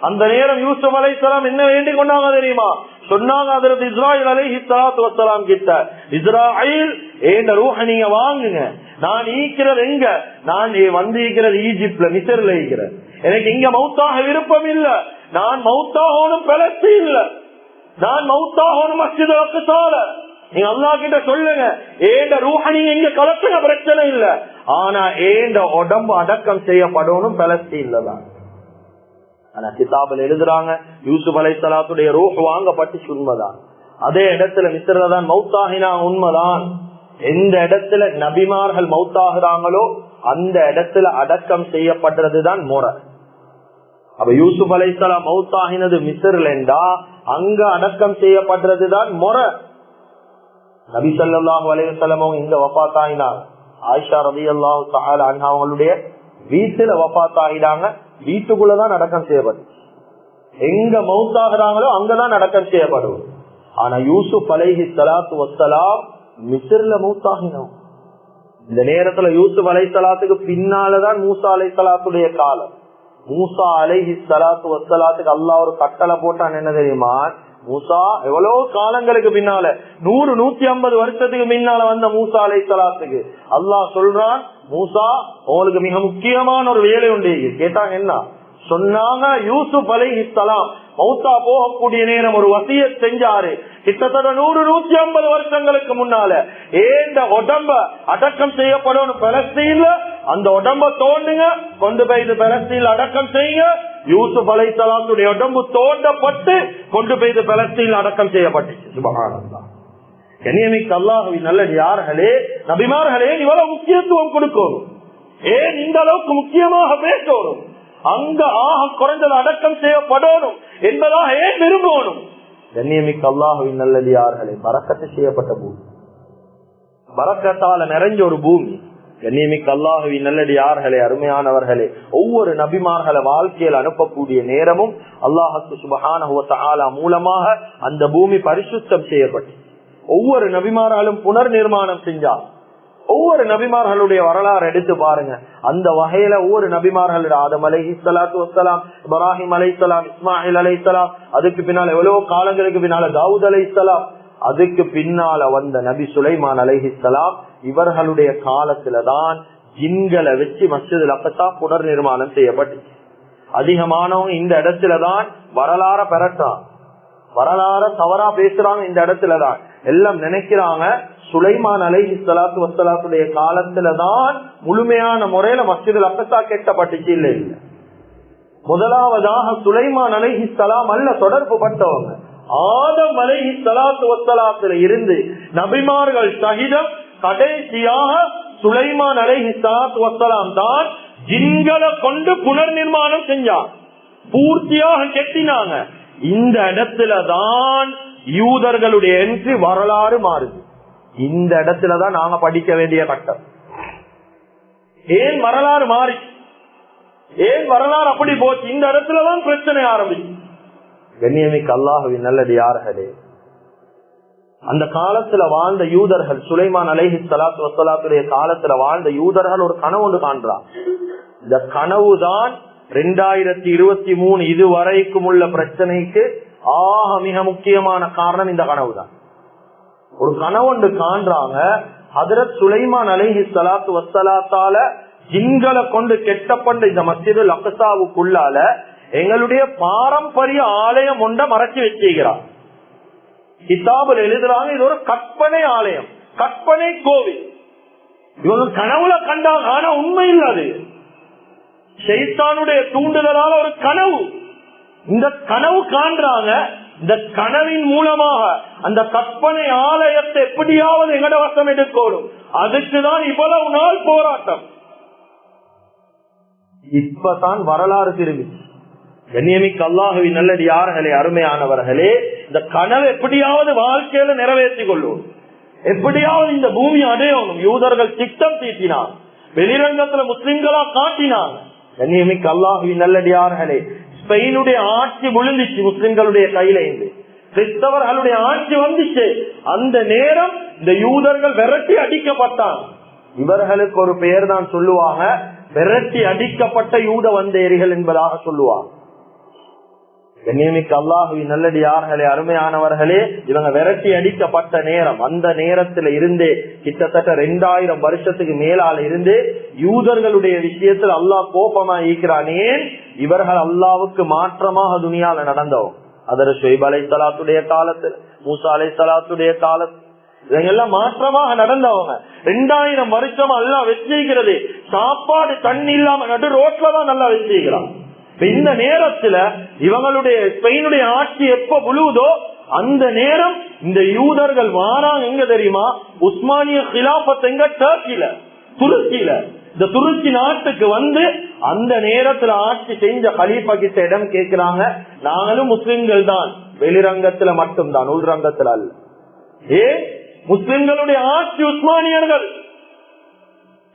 அந்த நேரம் யூசுப் அலைஹிஸ்ஸலாம் என்ன வேண்டிக் கொண்டாங்க தெரியுமா? சொன்னாங்க ஹஜ்ரத் இஸ்ராயில் அலைஹிஸ்ஸலாத்து வஸ்ஸலாம் கிட்ட, இஸ்ராயில் ஏண்ட ரூஹ நீங்க வாங்குங்க, நான் ஈக்கிறது எங்க, நான் வந்து ஈக்கிறது ஈஜிப்ட்ல மிஸ்ர்ல ஈக்கிறது, எனக்கு இங்க மௌத்தாக விருப்பம் இல்ல, நான் மௌத்தாகணும் பலஸ்தீன்ல, நான் மௌத்தாகணும் மஸ்ஜிதுல் அக்ஸால. நீங்க அல்லாஹ் கிட்ட சொல்லுங்க, ஏண்ட ரூஹ நீங்க இங்க கலத்துங்க பிரச்சனை இல்ல, ஆனா ஏண்ட உடம்பு அடக்கம் செய்யப்படணும் பலஸ்தீன்ல தான். ஆனா கிதாபில் எழுதுறாங்க யூசுப் அலைஹிஸ்ஸலாத்துடைய ரூஹ் வாங்கப்பட்டு உண்மைதான். அதே இடத்துல மிஸ்ர்ல தான் மௌத்தாகினா உண்மைதான். எந்த இடத்துல நபிமார்கள் மௌத்தாகிறாங்களோ அந்த இடத்துல அடக்கம் செய்யப்படுறதுதான் முறை. அப்ப யூசுப் அலைஹிஸ்ஸலாம் மௌத்தாகினது மிஸ்ர்லண்டா அங்க அடக்கம் செய்யப்படுறதுதான் முறை. நபி ஸல்லல்லாஹு அலைஹி வஸல்லம் இங்க வஃபாத் ஆயினாங்க. ஆயிஷா ரலியல்லாஹு தஆலா அன்ஹா அவங்களுடைய வீட்டுல வஃபாத் ஆயிடாங்க. வீட்டுக்குள்ளதான் அடக்கம் செய்யப்படும். எங்க மௌத்தாகிறாங்களோ அங்கதான் அடக்கம் செய்யப்படும். ஆனா யூசுப் அலைஹிஸ்ஸலாத்து வஸ்ஸலாம் மிஸ்ர்ல மௌத்தாகினோம். இந்த நேரத்துல யூசுப் அலைஹிஸ்ஸலாத்துக்கு பின்னாலதான் மூசா அலைஹிஸ்ஸலாத்துடைய காலம். மூசா அலைஹிஸ்ஸலாத்து வஸ்ஸலாத்துக்கு அல்லாஹ் ஒரு கட்டளை போட்டான், என்ன தெரியுமா? மூசா எவ்வளவு காலங்களுக்கு பின்னால 100-150 வருஷத்துக்கு பின்னால வந்த மூசா அலைஹிஸ்ஸலாத்துக்கு அல்லாஹ் சொல்றான், மூசா உங்களுக்கு மிக முக்கியமான ஒரு வேலை உண்டு. கேட்டாங்க என்ன சொன்னாங்க? யூசுப் அலைஹிஸ்ஸலாம் மௌத்தா போகக்கூடிய நேரம் ஒரு வசியத் செஞ்சாரு. கிட்டத்தட்ட 100-150 வருஷங்களுக்கு முன்னால ஏண்ட உடம்ப அடக்கம் செய்யப்படும் பலஸ்தீன்ல, அந்த உடம்ப தோண்டுங்க, கொண்டு போய் பலஸ்தீன்ல அடக்கம் செய்யுங்க. யூசுப் அலைஹிஸ்ஸலாத்துடைய உடம்பு தோண்டப்பட்டு கொண்டு போய் பலஸ்தீன்ல அடக்கம் செய்யப்பட்டுச்சு. சுப்ஹானல்லாஹ். கண்ணியமிக்க அல்லாஹ்வின் நல்லடியார்களே, நபிமார்களே இவ்வளவு முக்கியத்துவம் கொடுக்கணும், ஏன் இந்த அளவுக்கு முக்கியமாக பேசணும், அங்க ஆக குறைஞ்சது அடக்கம் செய்யப்படணும் என்பதாக ஏன் விரும்பணும்? கண்ணியமிக்க அல்லாஹ்வின் நல்லடியார்களே, பரக்கத்து செய்யப்பட்ட பூமி, பரக்கத்தால நிறைஞ்ச ஒரு பூமி. கண்ணியமிக்க அல்லாஹ்வின் நல்லடியார்களே, அருமையானவர்களே, ஒவ்வொரு நபிமார்களை வாழ்க்கையில் அனுப்பக்கூடிய நேரமும் அல்லாஹ் சுப்ஹானஹு வ தஆலா மூலமாக அந்த பூமி பரிசுத்தம் செய்யப்பட்டு ஒவ்வொரு நபிமார்களும் புனர் நிர்மாணம் செஞ்சார். ஒவ்வொரு நபிமார்களுடைய வரலாறு எடுத்து பாருங்க. அந்த வகையில ஒவ்வொரு நபிமார்களுடைய ஆதம் அலைஹிஸ்ஸலாத்து வஸ்ஸலாம், இப்ராஹிம் அலைஹிஸ்ஸலாம், இஸ்மாயில் அலைஹிஸ்ஸலாம், அதுக்கு பின்னால எவ்வளவு காலங்களுக்கு பின்னால தாவூத் அலைஹிஸ்ஸலாம், அதுக்கு பின்னால வந்த நபி சுலைமான் அலைஹிஸ்ஸலாம், இவர்களுடைய காலத்துலதான் ஜின்களை வச்சு மஸ்ஜிதுல் அக்ஸா புனர் நிர்மாணம் செய்யப்பட்டு அதிகமானவங்க இந்த இடத்துலதான் வரலாற பெறட்டான், வரலாற தவறா பேசுறாங்க. இந்த இடத்துலதான் எல்லாம் நினைக்கிறாங்க சுலைமான் அலைஹிஸ்ஸலாத்து வஸ்ஸலாத்துடைய காலத்துலதான் முழுமையான முறையில மஸ்ஜிதுல் அக்ஸா கட்டப்பட்டுச்சு. இல்ல இல்ல, முதலாவதாக சுலைமான் அலைஹிஸ்ஸலாம் அல்ல தொடர்பு பட்டவங்க. ஆதம் அலைஹிஸ்ஸலாத்து வஸ்ஸலாத்துல இருந்து நபிமார்கள் சகிதம் கடைசியாக சுலைமான் அலைஹிஸ்ஸலாத்து வஸ்ஸலாம் தான் ஜின்களை கொண்டு புனர் நிர்மாணம் செஞ்சாங்க, பூர்த்தியாக கெட்டினாங்க. இந்த இடத்துலதான் யூதர்களுடைய என்ட்ரி வரலாறு மாறுது. இந்த இடத்துலதான் நாங்க படிக்க வேண்டிய கட்டம். ஏன் வரலாறு மாறி, ஏன் வரலாறு அப்படி போச்சு? இந்த இடத்துலதான் பிரச்சனை ஆரம்பிச்சு. கண்ணியமிக்க அல்லாஹ்வின் நல்லடியார்களே, அந்த காலத்துல வாழ்ந்த யூதர்கள், சுலைமான் அலைஹி ஸலாத்து வஸ்ஸலாத்துடைய காலத்துல வாழ்ந்த யூதர்கள் ஒரு கனவு ஒன்று காண்றார். இந்த கனவுதான் 2023 இதுவரைக்கும் உள்ள பிரச்சனைக்கு மிக முக்கியமான காரணம். இந்த கனவு தான். ஒரு கனவு ஒன்று காண்றாங்க. ஹஜ்ரத் சுலைமான் அலைஹி ஸலாத்து வஸ்ஸலாத்தால ஜின்களை கொண்டு கெட்டப்பட்ட இந்த மஸ்ஜிதுல் அக்ஸாவுக்குள்ளால எங்களுடைய பாரம்பரிய ஆலயம் ஒன்றை மறைச்சு வச்சுக்கிறார். கிதாபுல எழுதுறாங்க, இது ஒரு கற்பனை ஆலயம், கற்பனை கோவில். இவங்க கனவுல கண்டாங்க, ஆனா உண்மை இல்லாது ஷைத்தானுடைய தூண்டுதலால ஒரு கனவு. இந்த கனவு காண்றாங்க. இந்த கனவின் மூலமாக அந்த கற்பனை ஆலயத்தை எப்படியாவது எங்கட வசம் எடுக்கணும். அதுக்குதான் இவ்வளவு நாள் போராட்டம். இப்பதான் வரலாறு திரும்பி. கண்ணியமிக்க அல்லாஹுவின் நல்லடியார்களே, அருமையானவர்களே, இந்த கனவு எப்படியாவது வாழ்க்கையில நிறைவேற்றிக் கொள்ளும், எப்படியாவது இந்த பூமி அடையணும். யூதர்கள் திட்டம் தீட்டினார், வெளிரங்கத்துல முஸ்லிம்களா காட்டினார். கண்ணியமிக்க அல்லாஹுவின் நல்லடியார்களே, ஸ்பெயினுடைய ஆட்சி விழுந்துச்சு முஸ்லிம்களுடைய கையில இருந்து. கிறிஸ்தவர்களுடைய ஆட்சி வந்துச்சு. அந்த நேரம் இந்த யூதர்கள் விரட்டி அடிக்கப்பட்டாங்க. இவர்களுக்கு ஒரு பெயர் தான் சொல்லுவாங்க, விரட்டி அடிக்கப்பட்ட யூத வந்தேரிகள் என்பதாக சொல்லுவாங்க. கண்ணியமிக்க அல்லாஹுவின் நல்லடியார்களே, அருமையானவர்களே, இவங்க விரட்டி அடிக்கப்பட்ட நேரம், அந்த நேரத்துல இருந்தே கிட்டத்தட்ட 2000 வருஷத்துக்கு மேலால இருந்து யூதர்களுடைய விஷயத்தில் அல்லாஹ் கோபமா இருக்கிறானே. இவர்கள் அல்லாவுக்கு மாற்றமாக துனியால நடந்தவங்க. அதர் ஷுஐப் அலைஹிஸ்ஸலாத்துடைய காலத்துல, மூசா அலைஹிஸ்ஸலாத்துடைய காலத்துல இதெல்லாம் மாற்றமாக நடந்தவங்க. 2000 வருஷம் அல்லாஹ் வச்சிருக்கிறது. சாப்பாடு தண்ணி இல்லாம நடு ரோட்ல தான் நல்லா வச்சிருக்கிறான். இந்த நேரத்துல இவங்களுடைய ஸ்பெயினுடைய ஆட்சி எப்ப விழுவுதோ அந்த நேரம் இந்த யூதர்கள் வாராங்க. எங்க தெரியுமா? உஸ்மானிய கிலாபத் எங்க? டர்க்கில, துருக்கியில. இந்த துருக்கி நாட்டுக்கு வந்து அந்த நேரத்துல ஆட்சி செஞ்ச கலீஃபா கிட்ட இடம் கேட்கிறாங்க. நாங்களும் முஸ்லிம்கள் தான், வெளிரங்கத்துல மட்டும்தான், உள்ரங்கத்துல அல்ல. முஸ்லிம்களுடைய ஆட்சி உஸ்மானியர்கள்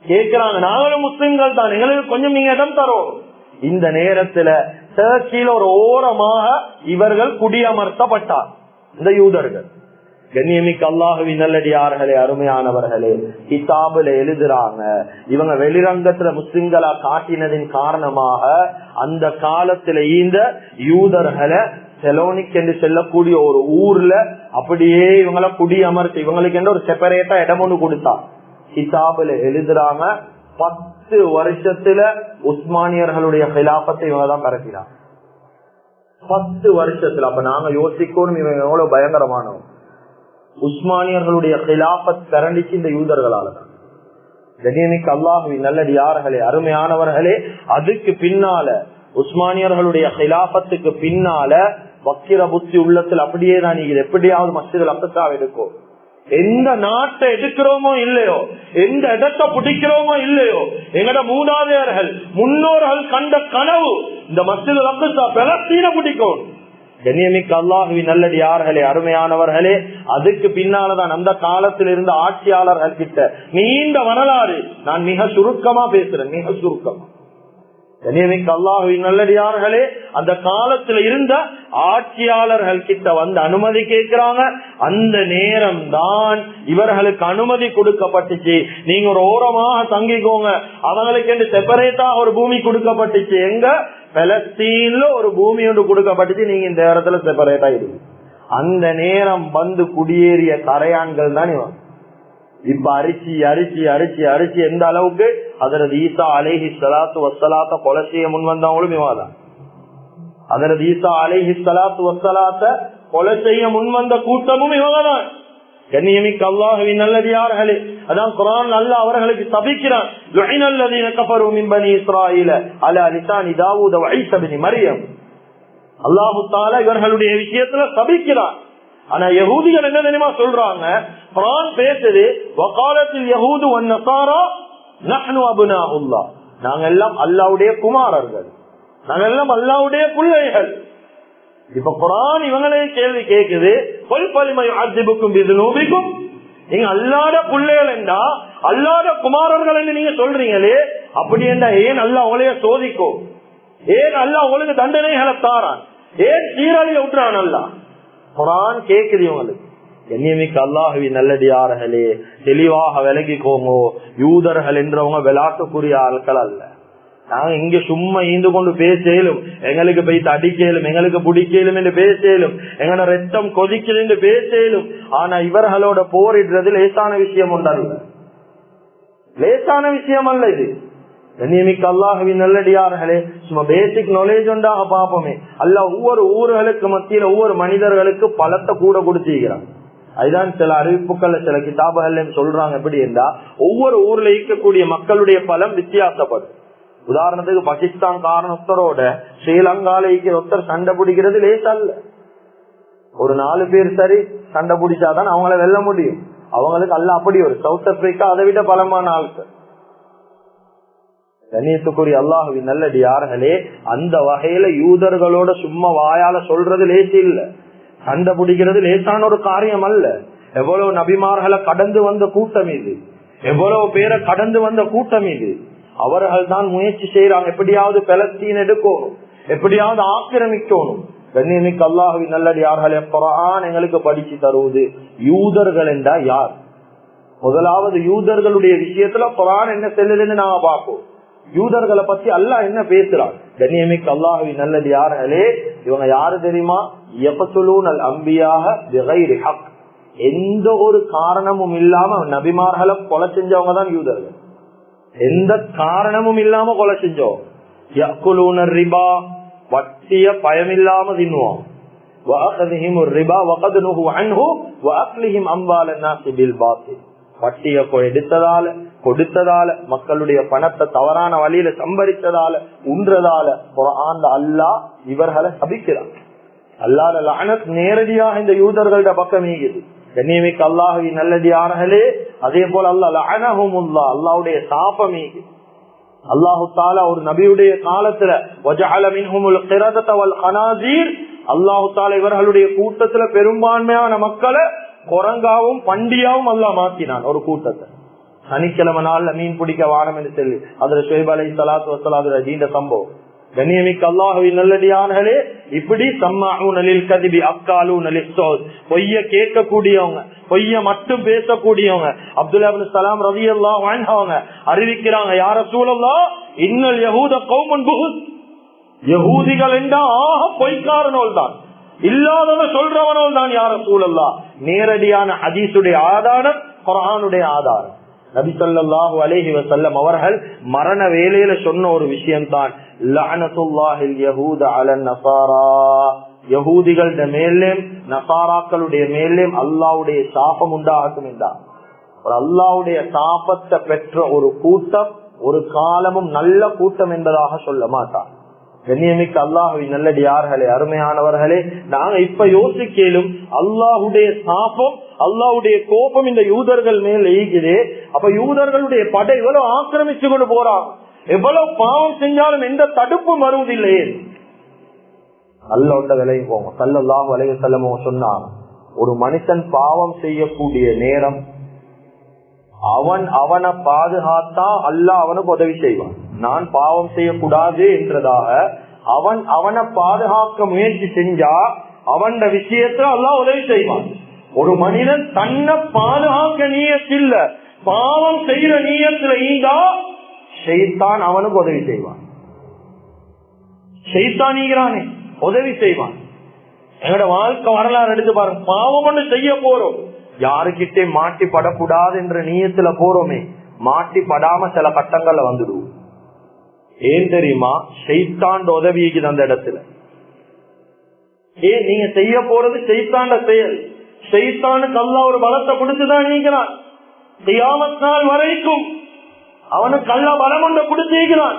கேட்கிறாங்க, நாங்களும் முஸ்லிம்கள் தான், எங்களுக்கு கொஞ்சம் நீங்க இடம் தரோம். இந்த நேரத்துல டர்க்கியில ஒரு ஓரமாக இவர்கள் குடியமர்த்தப்பட்டார் இந்த யூதர்கள். கண்ணியமிக்க அல்லாஹுவின் நல்லடியார்களே, அருமையானவர்களே, கிதாபுல எழுதுறாங்க, இவங்க வெளிரங்கத்துல முஸ்லிம்களா காட்டினதின் காரணமாக அந்த காலத்துல இந்த யூதர்களை செலோனிக் என்று செல்லக்கூடிய ஒரு ஊர்ல அப்படியே இவங்களை குடியமர்த்தி இவங்களுக்கு என்று ஒரு செப்பரேட்டா இடம் ஒண்ணு கொடுத்தா. கிதாபுல எழுதுறாங்க, 10 வருஷத்துல உஸ்மானியர்களுடைய கிலாபத்தை இவங்க தான் பரப்பினாங்க. 10 வருஷத்துல. அப்ப நாங்க யோசிக்கணும், இவங்க எவ்வளவு பயங்கரமானவங்க. உஸ்மானியர்களுடைய கிலாபத் கரண்டிச்சு இந்த யூதர்களால தான். கண்ணியமிக்க அல்லாஹுவின் நல்லடியார்களே, அருமையானவர்களே, அதுக்கு பின்னால உஸ்மானியர்களுடைய கிலாபத்துக்கு பின்னால வக்கிர புத்தி உள்ளத்தில் அப்படியே தான் நீங்க எப்படியாவது மஸ்ஜிதுல் அக்ஸா எடுக்கும். எந்த நாட்டை எடுக்கிறோமோ இல்லையோ, எந்த இடத்தை பிடிக்கிறோமோ இல்லையோ, எங்கட மூதாதையர்கள் முன்னோர்கள் கண்ட கனவு இந்த மஸ்ஜிதுல் அக்ஸா பலஸ்தீனை பிடிக்கும். கண்ணியமிக்க அல்லாஹுவின் நல்லடியார்களே, அருமையானவர்களே, அதுக்கு பின்னாலதான் அந்த காலத்தில் இருந்த ஆட்சியாளர்கள் கிட்ட நீண்ட வரலாறு. நான் மிக சுருக்கமா பேசுறேன், மிக சுருக்கமா. கண்ணியமிக்க அல்லாஹுவின் நல்லடியார்களே, அந்த காலத்துல இருந்த ஆட்சியாளர்கள் கிட்ட வந்து அனுமதி கேட்கிறாங்க. அந்த நேரம் தான் இவர்களுக்கு அனுமதி கொடுக்கப்பட்டுச்சு. நீங்க ஒரு ஓரமாக தங்கிக்கோங்க, அவங்களுக்கு என்று செப்பரேட்டா ஒரு பூமி கொடுக்கப்பட்டுச்சு. எங்க? பலஸ்தீன்ல ஒரு பூமி ஒன்று கொடுக்கப்பட்டுச்சு. நீங்க இந்த இடத்துல செப்பரேட்டா இருக்கு. அந்த நேரம் வந்து குடியேறிய கரையான்கள் தான் இவன். இப்ப அரிசி அரிசி அரிசி அரிசி எந்த அளவுக்கு ஹஜ்ரத் ஈசா அலைஹி ஸலாத்து வஸ்ஸலாத்த கொலை செய்ய முன் வந்தவங்களும் இவதான். ஹஜ்ரத் ஈசா அலைஹி ஸலாத்து வஸ்ஸலாத்த கொலை செய்ய முன் வந்த கூட்டமும் இவங்கதான். கண்ணியமிக்க அல்லாஹுவின் நல்லடியார்களே, அதான் குர்ஆன் அல்லாஹ் அவர்களுக்கு சபிக்கிறான். லுஇனல்லதீன கஃபரு மின் பனி இஸ்ராயீல அலா லிசானி தாவூத வ ஈஸா இப்னு மர்யம். அல்லாஹ் தஆலா இவர்களுடைய விஷயத்துல சபிக்கிறான். ஆனா யஹூதிகள் என்ன தெரியுமா சொல்றாங்க? குர்ஆன் பேசுது, வகாலத்தில் யஹூது வன் நஸாரா நஹ்னு அப்னாஉல்லாஹ். நாங்க எல்லாம் அல்லாஹ்வுடைய குமாரர்கள், நாங்க எல்லாம் அல்லாஹ்வுடைய பிள்ளைகள். இப்ப குர்ஆன் இவங்களே கேள்வி கேக்குது, கொல் பலிமை அஜிபுக்கும் பிதுனூபிக்கும். நீங்க அல்லாஹ்வுடைய பிள்ளைகள் என்றா அல்லாஹ்வுடைய குமாரர்கள் என்று நீங்க சொல்றீங்களே, அப்படி என்றா ஏன் அல்லாஹ் உங்களைய சோதிக்கும்? ஏன் அல்லாஹ் உங்களுக்கு தண்டனைகளை தாரான்? ஏன் சீரழிய விட்டுறான்? அல்லாஹ் குர்ஆன் கேக்குது இவங்களுக்கு. கண்ணியமிக்க அல்லாஹுவின் நல்லடியார்களே, தெளிவாக விளங்கிக்கோங்க. யூதர்கள் என்றவங்க விளையாட்டுக்குரிய ஆட்கள் அல்ல. நாங்க இங்க சும்மா ஈந்து கொண்டு பேசலும், எங்களுக்கு போய் அடிக்கலும், எங்களுக்கு பிடிக்கலும் என்று பேசலும், எங்களோட ரத்தம் கொதிக்கல் என்று பேசலும். ஆனா இவர்களோட போரிடுறது லேசான விஷயம் உண்டல்ல, லேசான விஷயம் அல்ல இது. கண்ணியமிக்க அல்லாஹுவின் நல்லடியார்களே, சும்மா பேசிக் நாலேஜ் உண்டாக பாப்போமே. அல்லாஹ் ஒவ்வொரு ஊர்களுக்கு மத்தியில ஒவ்வொரு மனிதர்களுக்கு பலத்தை கூட கொடுத்திருக்கிறான். அதுதான் சில அறிவிப்புகள் சில கிதாபுகள் சொல்றாங்க. எப்படி என்றா, ஒவ்வொரு ஊர்ல இருக்கக்கூடிய மக்களுடைய பலம் வித்தியாசப்படும். உதாரணத்துக்கு பாகிஸ்தான் காரணத்தரோட ஸ்ரீலங்கால ஒருத்தர் சண்டை பிடிக்கிறது லேசல்ல. ஒரு 4 பேர் சரி சண்டை பிடிச்சாதான் அவங்கள வெல்ல முடியும். அவங்களுக்கு அல்ல அப்படி ஒரு சவுத் ஆப்பிரிக்கா அதை விட பலமான ஆட்கள். கண்ணியத்துக்குரிய அல்லாஹுவின் நல்லடியார்களே, அந்த வகையில யூதர்களோட சும்மா வாயால சொல்றது லேசி இல்ல, சண்டை பிடிக்கிறது லேசான ஒரு காரியம் அல்ல. எவ்வளவு நபிமார்களை கடந்து வந்த கூட்டம் இது, எவ்வளவு பேரை கடந்து வந்த கூட்டம் இது. அவர்கள் தான் முயற்சி செய்யறாங்க, எப்படியாவது பலஸ்தீன் எடுக்கணும், எப்படியாவது ஆக்கிரமிக்கணும். கண்ணியமிக்க அல்லாஹுவின் நல்லடியார்களே, குர்ஆன் எங்களுக்கு படிச்சு தருவது யூதர்கள் என்றா யார்? முதலாவது யூதர்களுடைய விஷயத்துல குர்ஆன் என்ன செல்லுதுன்னு நாங்க பார்ப்போம். யூதர்களை பத்தி அல்லாஹ் என்ன பேசுறான்? கண்ணியமிக்க அல்லாஹுவின் நல்லடியார்களே, இவங்க யாரு தெரியுமா? யக்துலூனல் அன்பியாக பிகைரி ஹக், எந்த ஒரு காரணமும் இல்லாம நபிமார்களை கொலை செஞ்சவங்க தான் யூதர்கள். எந்த காரணமும் இல்லாம கொலை செஞ்சோம். யக்குலூனர் ரிபா, வட்டிய பயமில்லாம தின்னுவோம். வட்டிய எடுத்ததால கொடுத்ததால மக்களுடைய பணத்தை தவறான வழியில சம்பரித்ததால உன்றதால குர்ஆன்ல அல்லாஹ் இவர்களை சபிக்கிறான். அல்லாஹ்வுடைய லஅனத் நேரடியாக இந்த யூதர்களோட பக்கம் நீங்குது. கண்ணியமிக்க அல்லாஹுவின் நல்லடியார்களே, அதே போல அல்லாஹ் லஅனஹுமுல்லாஹ், அல்லாஹ்வுடைய சாபம் நீங்குது. அல்லாஹு தஆலா ஒரு நபியுடைய காலத்துல வஜஅல மின்ஹுமுல் கிரதத வல் கனாஸீர், அல்லாஹு தஆலா இவர்களுடைய கூட்டத்துல பெரும்பான்மையான மக்களை குரங்காவும் பண்டியாவும் அல்லாஹ் மாத்தினான். ஒரு கூட்டத்தை சனிக்கிழமை நாள்ல மீன் பிடிக்க வாரம் என்று சொல்லி அதுல ஷுஐப் அலைஹிஸ்ஸலாத்து வஸ்ஸலாம் நீண்ட சம்பவம். கண்ணியமிக்க அல்லாஹுவின் நல்லடியார்களே, இப்படி சம்மாஊன லில் கதிபி அக்காலூன லிஸ்ஸௌத், பொய்ய கேட்கக்கூடியவங்க, பொய்ய மட்டும் பேசக்கூடியவங்க. அப்துல்லாஹ் இப்னு ஸலாம் ரலியல்லாஹு அன்ஹு அவங்க அறிவிக்கிறாங்க, யா ரசூலல்லாஹ் இன்னல் யஹூத கௌமுன் புஹுத், யஹூதிகள் என்றா பொய்க்காரனோல் தான், இல்லாதவன சொல்றவனோல் தான் யா ரசூலல்லாஹ். நேரடியான ஹதீஸுடைய ஆதாரம் குர்ஆனுடைய ஆதாரம். நபி ஸல்லல்லாஹு அலைஹி வஸல்லம் அவர்கள் மரண வேளையில சொன்ன ஒரு விஷயம் தான் லஅனத்துல்லாஹில் யஹூத அலன் நஸாரா, யஹூதிகளுடைய மேலும் நஸாராக்களுடைய மேலும் அல்லாஹ்வுடைய சாபம் உண்டாகட்டும் என்றார். ஒரு அல்லாஹ்வுடைய சாபத்தை பெற்ற ஒரு கூட்டம் ஒரு காலமும் நல்ல கூட்டம் என்பதாக சொல்ல மாட்டார். கண்ணியமிக்க அல்லாஹுவின் நல்லடியார்களே, அருமையானவர்களே, நாங்க இப்ப யோசிக்கலும் அல்லாஹுடைய சாபம் அல்லாஹுடைய கோபம் இந்த யூதர்கள் மேல் ஈகுது. அப்ப யூதர்களுடைய படை எவ்வளவு ஆக்கிரமிச்சு கொண்டு போறாங்க, எவ்வளவு பாவம் செஞ்சாலும் எந்த தடுப்பும் வருவதில்லையே. அல்லாஹ்வுடைய விலையும் போங்க. ஸல்லல்லாஹு அலைஹி வஸல்லம் சொன்னாங்க, ஒரு மனுஷன் பாவம் செய்யக்கூடிய நேரம் அவனை பாதுகாத்தா அல்லாஹ் அவனுக்கு உதவி செய்வான். நான் பாவம் செய்யக்கூடாது என்றதாக அவனை பாதுகாக்க முயற்சி செஞ்சா அவன் விஷயத்துல அல்லாஹ் உதவி செய்வான். ஒரு மனிதன் தன்னை பாதுகாக்க நீயத்தில் பாவம் செய்யற நீயத்துல ஈந்தா ஷைத்தான் அவனுக்கு உதவி செய்வான். ஷைத்தான் ஈகிறானே உதவி செய்வான். எங்களோட வாழ்க்கை வரலாறு எடுத்து பாருங்க. பாவம் ஒண்ணு செய்ய போறோம், யாருக்கிட்டே மாட்டி படக்கூடாது என்ற நீயத்துல போறோமே, மாட்டி படாம சில கட்டங்கள்ல வந்துடுவோம். ஏன் தெரியுமா? ஷைத்தான் உதவிக்குது அந்த இடத்துல. ஏன் நீங்க செய்ய போறது ஷைத்தாண்ட செயல். ஷைத்தானுக்கு அல்லாஹ் ஒரு பலத்தை கொடுத்துதான் நீக்கிறான். கியாமத் நாள் வரைக்கும் அவனுக்கு அல்லாஹ் பலம் ஒன்றை கொடுத்திருக்கிறான்.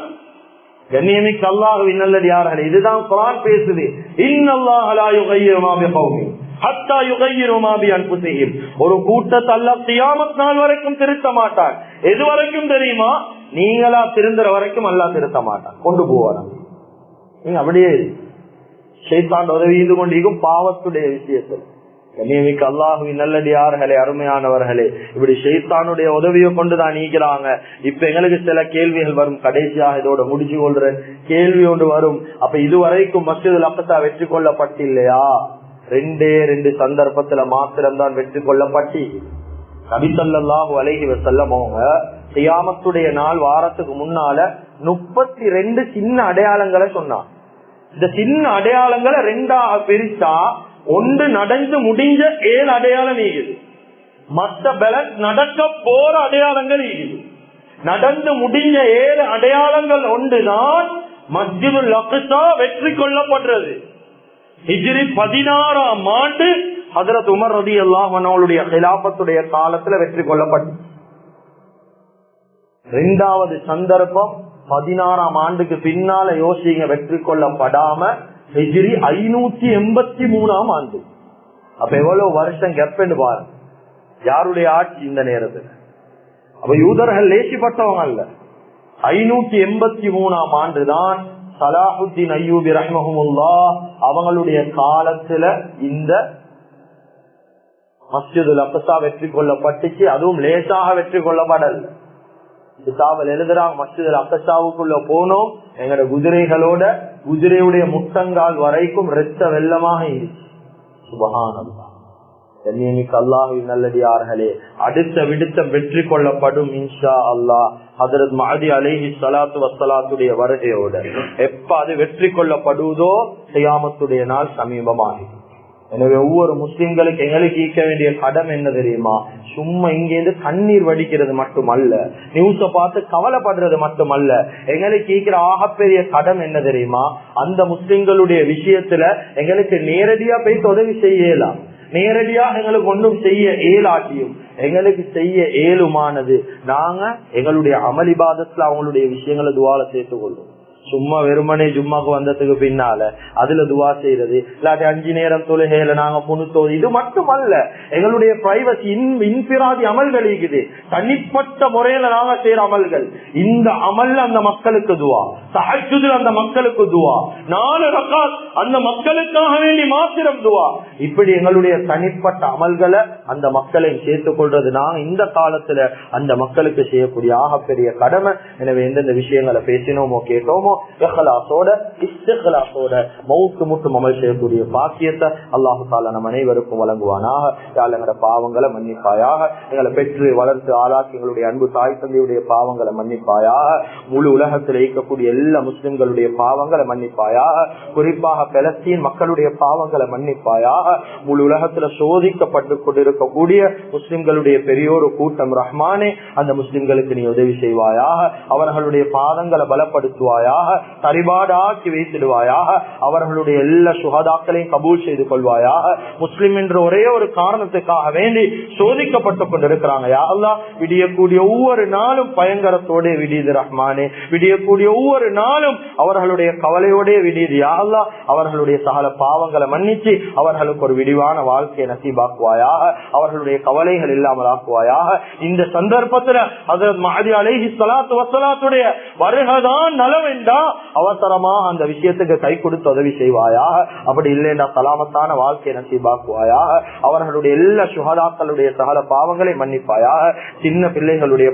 கண்ணியமிக்க அல்லாஹ்வின் நல்லடியார்களே, இதுதான் குர்ஆன் பேசுது. இன்னல்லாஹ லா யுகையிரு மா பிகௌமின் ஹத்தா யுகையிரு மா பிஅன்ஃபுஸிஹிம். ஒரு கூட்டத்தை அல்லாஹ் கியாமத் நாள் வரைக்கும் திருத்த மாட்டான். எது வரைக்கும் தெரியுமா? நீங்களா திருந்துற வரைக்கும் அல்லாஹ் திருத்த மாட்டான், கொண்டு போவானா. நீங்க அப்படியே ஷைத்தான் உதவி இது கொண்டிருக்கும் பாவத்துடைய விஷயத்தில். கண்ணியமிக்க அல்லாஹுவின் நல்லடியார்களே, அருமையானவர்களே, இப்படி ஷைத்தானுடைய உதவியை கொண்டுதான் நீக்கிறாங்க. இப்ப எங்களுக்கு சில கேள்விகள் வரும். கடைசியாக இதோட முடிச்சு கொள்ற கேள்வி ஒன்று வரும். அப்ப இதுவரைக்கும் மஸ்ஜிதுல் அக்ஸா வெற்றி கொள்ளப்பட்டில்லையா? 2 சந்தர்ப்பத்துல மாத்திரம்தான் வெற்றி கொள்ளப்பட்டு நபி ஸல்லல்லாஹு அலைஹி வஸல்லம் அவங்க கியாமத்துடைய நாள் வாரத்துக்கு முன்னால 32 சின்ன அடையாளங்களை சொன்னாங்க. இந்த சின்ன அடையாளங்களை 2ஆக பிரிச்சா ஒன்று நடந்து முடிஞ்ச 7 அடையாளம் நீக்குது, மற்ற பேலன்ஸ் நடக்க போற அடையாளங்கள் நீக்குது. நடந்து முடிஞ்ச 7 அடையாளங்கள் ஒன்றுதான் மஸ்ஜிதுல் அக்ஸா வெற்றி கொள்ளப்படுறது. ஹிஜ்ரி 16ஆம் ஆண்டு ஹஜ்ரத் உமர் ரலியல்லாஹு அன்ஹுவுடைய கிலாபத்துடைய காலத்துல வெற்றி கொள்ளப்பட்டது. 2வது சந்தர்ப்பம் 16ஆம் ஆண்டுக்கு பின்னால யோசிங்க வெற்றி கொள்ளப்படாம ஹிஜ்ரி 583ஆம் ஆண்டு. அப்ப எவ்வளவு வருஷம் கெப்பன்னு பாருங்க. யாருடைய ஆட்சி இந்த நேரத்துல? அப்ப யூதர்கள் லேசிப்பட்டவங்க அல்ல. 583ஆம் ஆண்டுதான் சலாஹுத்தீன் அய்யூபி ரஹ்மஹுல்லாஹ் அவங்களுடைய காலத்துல இந்த மஸ்ஜிதுல் அக்ஸா வெற்றி கொள்ளப்பட்டுச்சு. அதுவும் லேசாக வெற்றி கொள்ளப்படல். கிதாபில் எழுதுறாங்க, மஸ்ஜிதுல் அக்ஸாவுக்குள்ள போனோம், எங்கட குதிரைகளோட குதிரையுடைய முட்டங்கால் வரைக்கும் இரத்த வெள்ளமாக இருந்துச்சு. சுப்ஹானல்லாஹ். கண்ணியமிக்க அல்லாஹ்வின் நல்லடியார்களே, அடுத்த விடுத்தம் வெற்றி கொள்ளப்படும் இன்ஷா அல்லாஹ். ஹஜ்ரத் மஹதி அலைஹி ஸலாத்து வஸ்ஸலாத்துடைய வருகையோட எப்ப அது வெற்றி கொள்ளப்படுவதோ கியாமத்துடைய நாள் சமீபமாகி. எனவே ஒவ்வொரு முஸ்லிம்களுக்கு எங்களுக்கு ஈக்க வேண்டிய கடமை என்ன தெரியுமா? சும்மா இங்கேருந்து கண்ணீர் வடிக்கிறது மட்டுமல்ல, நியூஸ பார்த்து கவலைப்படுறது மட்டுமல்ல, எங்களுக்கு ஈக்கிற ஆகப்பெரிய கடமை என்ன தெரியுமா? அந்த முஸ்லிம்களுடைய விஷயத்துல எங்களுக்கு நேரடியா போய் உதவி செய்யலாம். நேரடியாக எங்களுக்கு ஒன்றும் செய்ய இயலாட்டியும் எங்களுக்கு செய்ய இயலுமானது நாங்க எங்களுடைய அமளிபாதத்துல அவங்களுடைய விஷயங்களை துவால சேர்த்துக் கொள்வோம். சும்மா வெறுமனே ஜும்மாக்கு வந்ததுக்கு பின்னால அதுல துவா செய்யறது, இல்லாட்டி 5 நேரம் தொழுகையில நாங்க புணுத்தோது, இது மட்டுமல்ல, எங்களுடைய பிரைவசி இன்பிராதி அமல்கள் இருக்குது, தனிப்பட்ட முறையில நாங்க செய்யற அமல்கள். இந்த அமல் அந்த மக்களுக்கு துவா, தஹஜ்ஜுதுல் அந்த மக்களுக்கு துவா, 4 ரகாத் அந்த மக்களுக்காக வேண்டி மாத்திரம் துவா. இப்படி எங்களுடைய தனிப்பட்ட அமல்களை அந்த மக்களை சேர்த்துக் கொள்றது நாங்க இந்த காலத்துல அந்த மக்களுக்கு செய்யக்கூடிய ஆகப்பெரிய கடமை. எனவே எந்தெந்த விஷயங்களை பேசினோமோ கேட்டோமோ இஹ்லாஸோட இஸ்திக்லாஸோட மௌத்து முட்டும் அமல் செய்யக்கூடிய பாக்கியத்தை அல்லாஹ் தஆலா நம் அனைவருக்கும் வழங்குவானாக. எங்களோட பாவங்களை மன்னிப்பாயாக. எங்களை பெற்று வளர்த்து ஆளாக்கி எங்களுடைய அன்பு தாய் தந்தையுடைய பாவங்களை மன்னிப்பாயாக. முழு உலகத்தில் இருக்கக்கூடிய எல்லா முஸ்லிம்களுடைய பாவங்களை மன்னிப்பாயாக. குறிப்பாக பலஸ்தீன் மக்களுடைய பாவங்களை மன்னிப்பாயாக. முழு உலகத்துல சோதிக்கப்பட்டு கொண்டிருக்கக்கூடிய முஸ்லிம்களுடைய பெரியோரு கூட்டம் ரஹ்மானே, அந்த முஸ்லிம்களுக்கு நீ உதவி செய்வாயாக. அவர்களுடைய பாதங்களை பலப்படுத்துவாயாக, தரிபாடாக்கி வைத்திடுவாயாக. அவர்களுடைய எல்லா சுஹதாக்களையும் கபூல் செய்து கொள்வாயாக. முஸ்லிம் என்ற ஒரே ஒரு காரணத்துக்காக வேண்டி சோதிக்கப்பட்டுக் கொண்டிருக்கிறாங்க. யா அல்லாஹ், விடியக்கூடிய ஒவ்வொரு நாளும் பயங்கரத்தோட விடியுது ரஹ்மானே. விடியக்கூடிய ஒவ்வொரு நாளும் அவர்களுடைய கவலையோட விடியுது. யா அல்லாஹ், அவர்களுடைய சகல பாவங்களை மன்னிச்சு அவர்களுக்கு ஒரு விடிவான வாழ்க்கையை நசீபாக்குவாயாக. அவர்களுடைய கவலைகள் இல்லாமல் ஆக்குவாயாக. இந்த சந்தர்ப்பத்துல ஹஜ்ரத் மஹதி அலைஹி ஸலாத்து வஸ்ஸலாத்துடைய வருகைதான் நலவென்றா அவசரமா அந்த விஷயத்துக்கு கை கொடுத்து உதவி செய்வாயாக. அப்படி இல்லைன்னா சலாமத்தான வாழ்க்கையை நசீபாக்குவாயாக. அவர்களுடைய எல்லா சுஹதாக்களுடைய சகல பாவங்களை மன்னிப்பாயாக. சின்ன பிள்ளைகளுடைய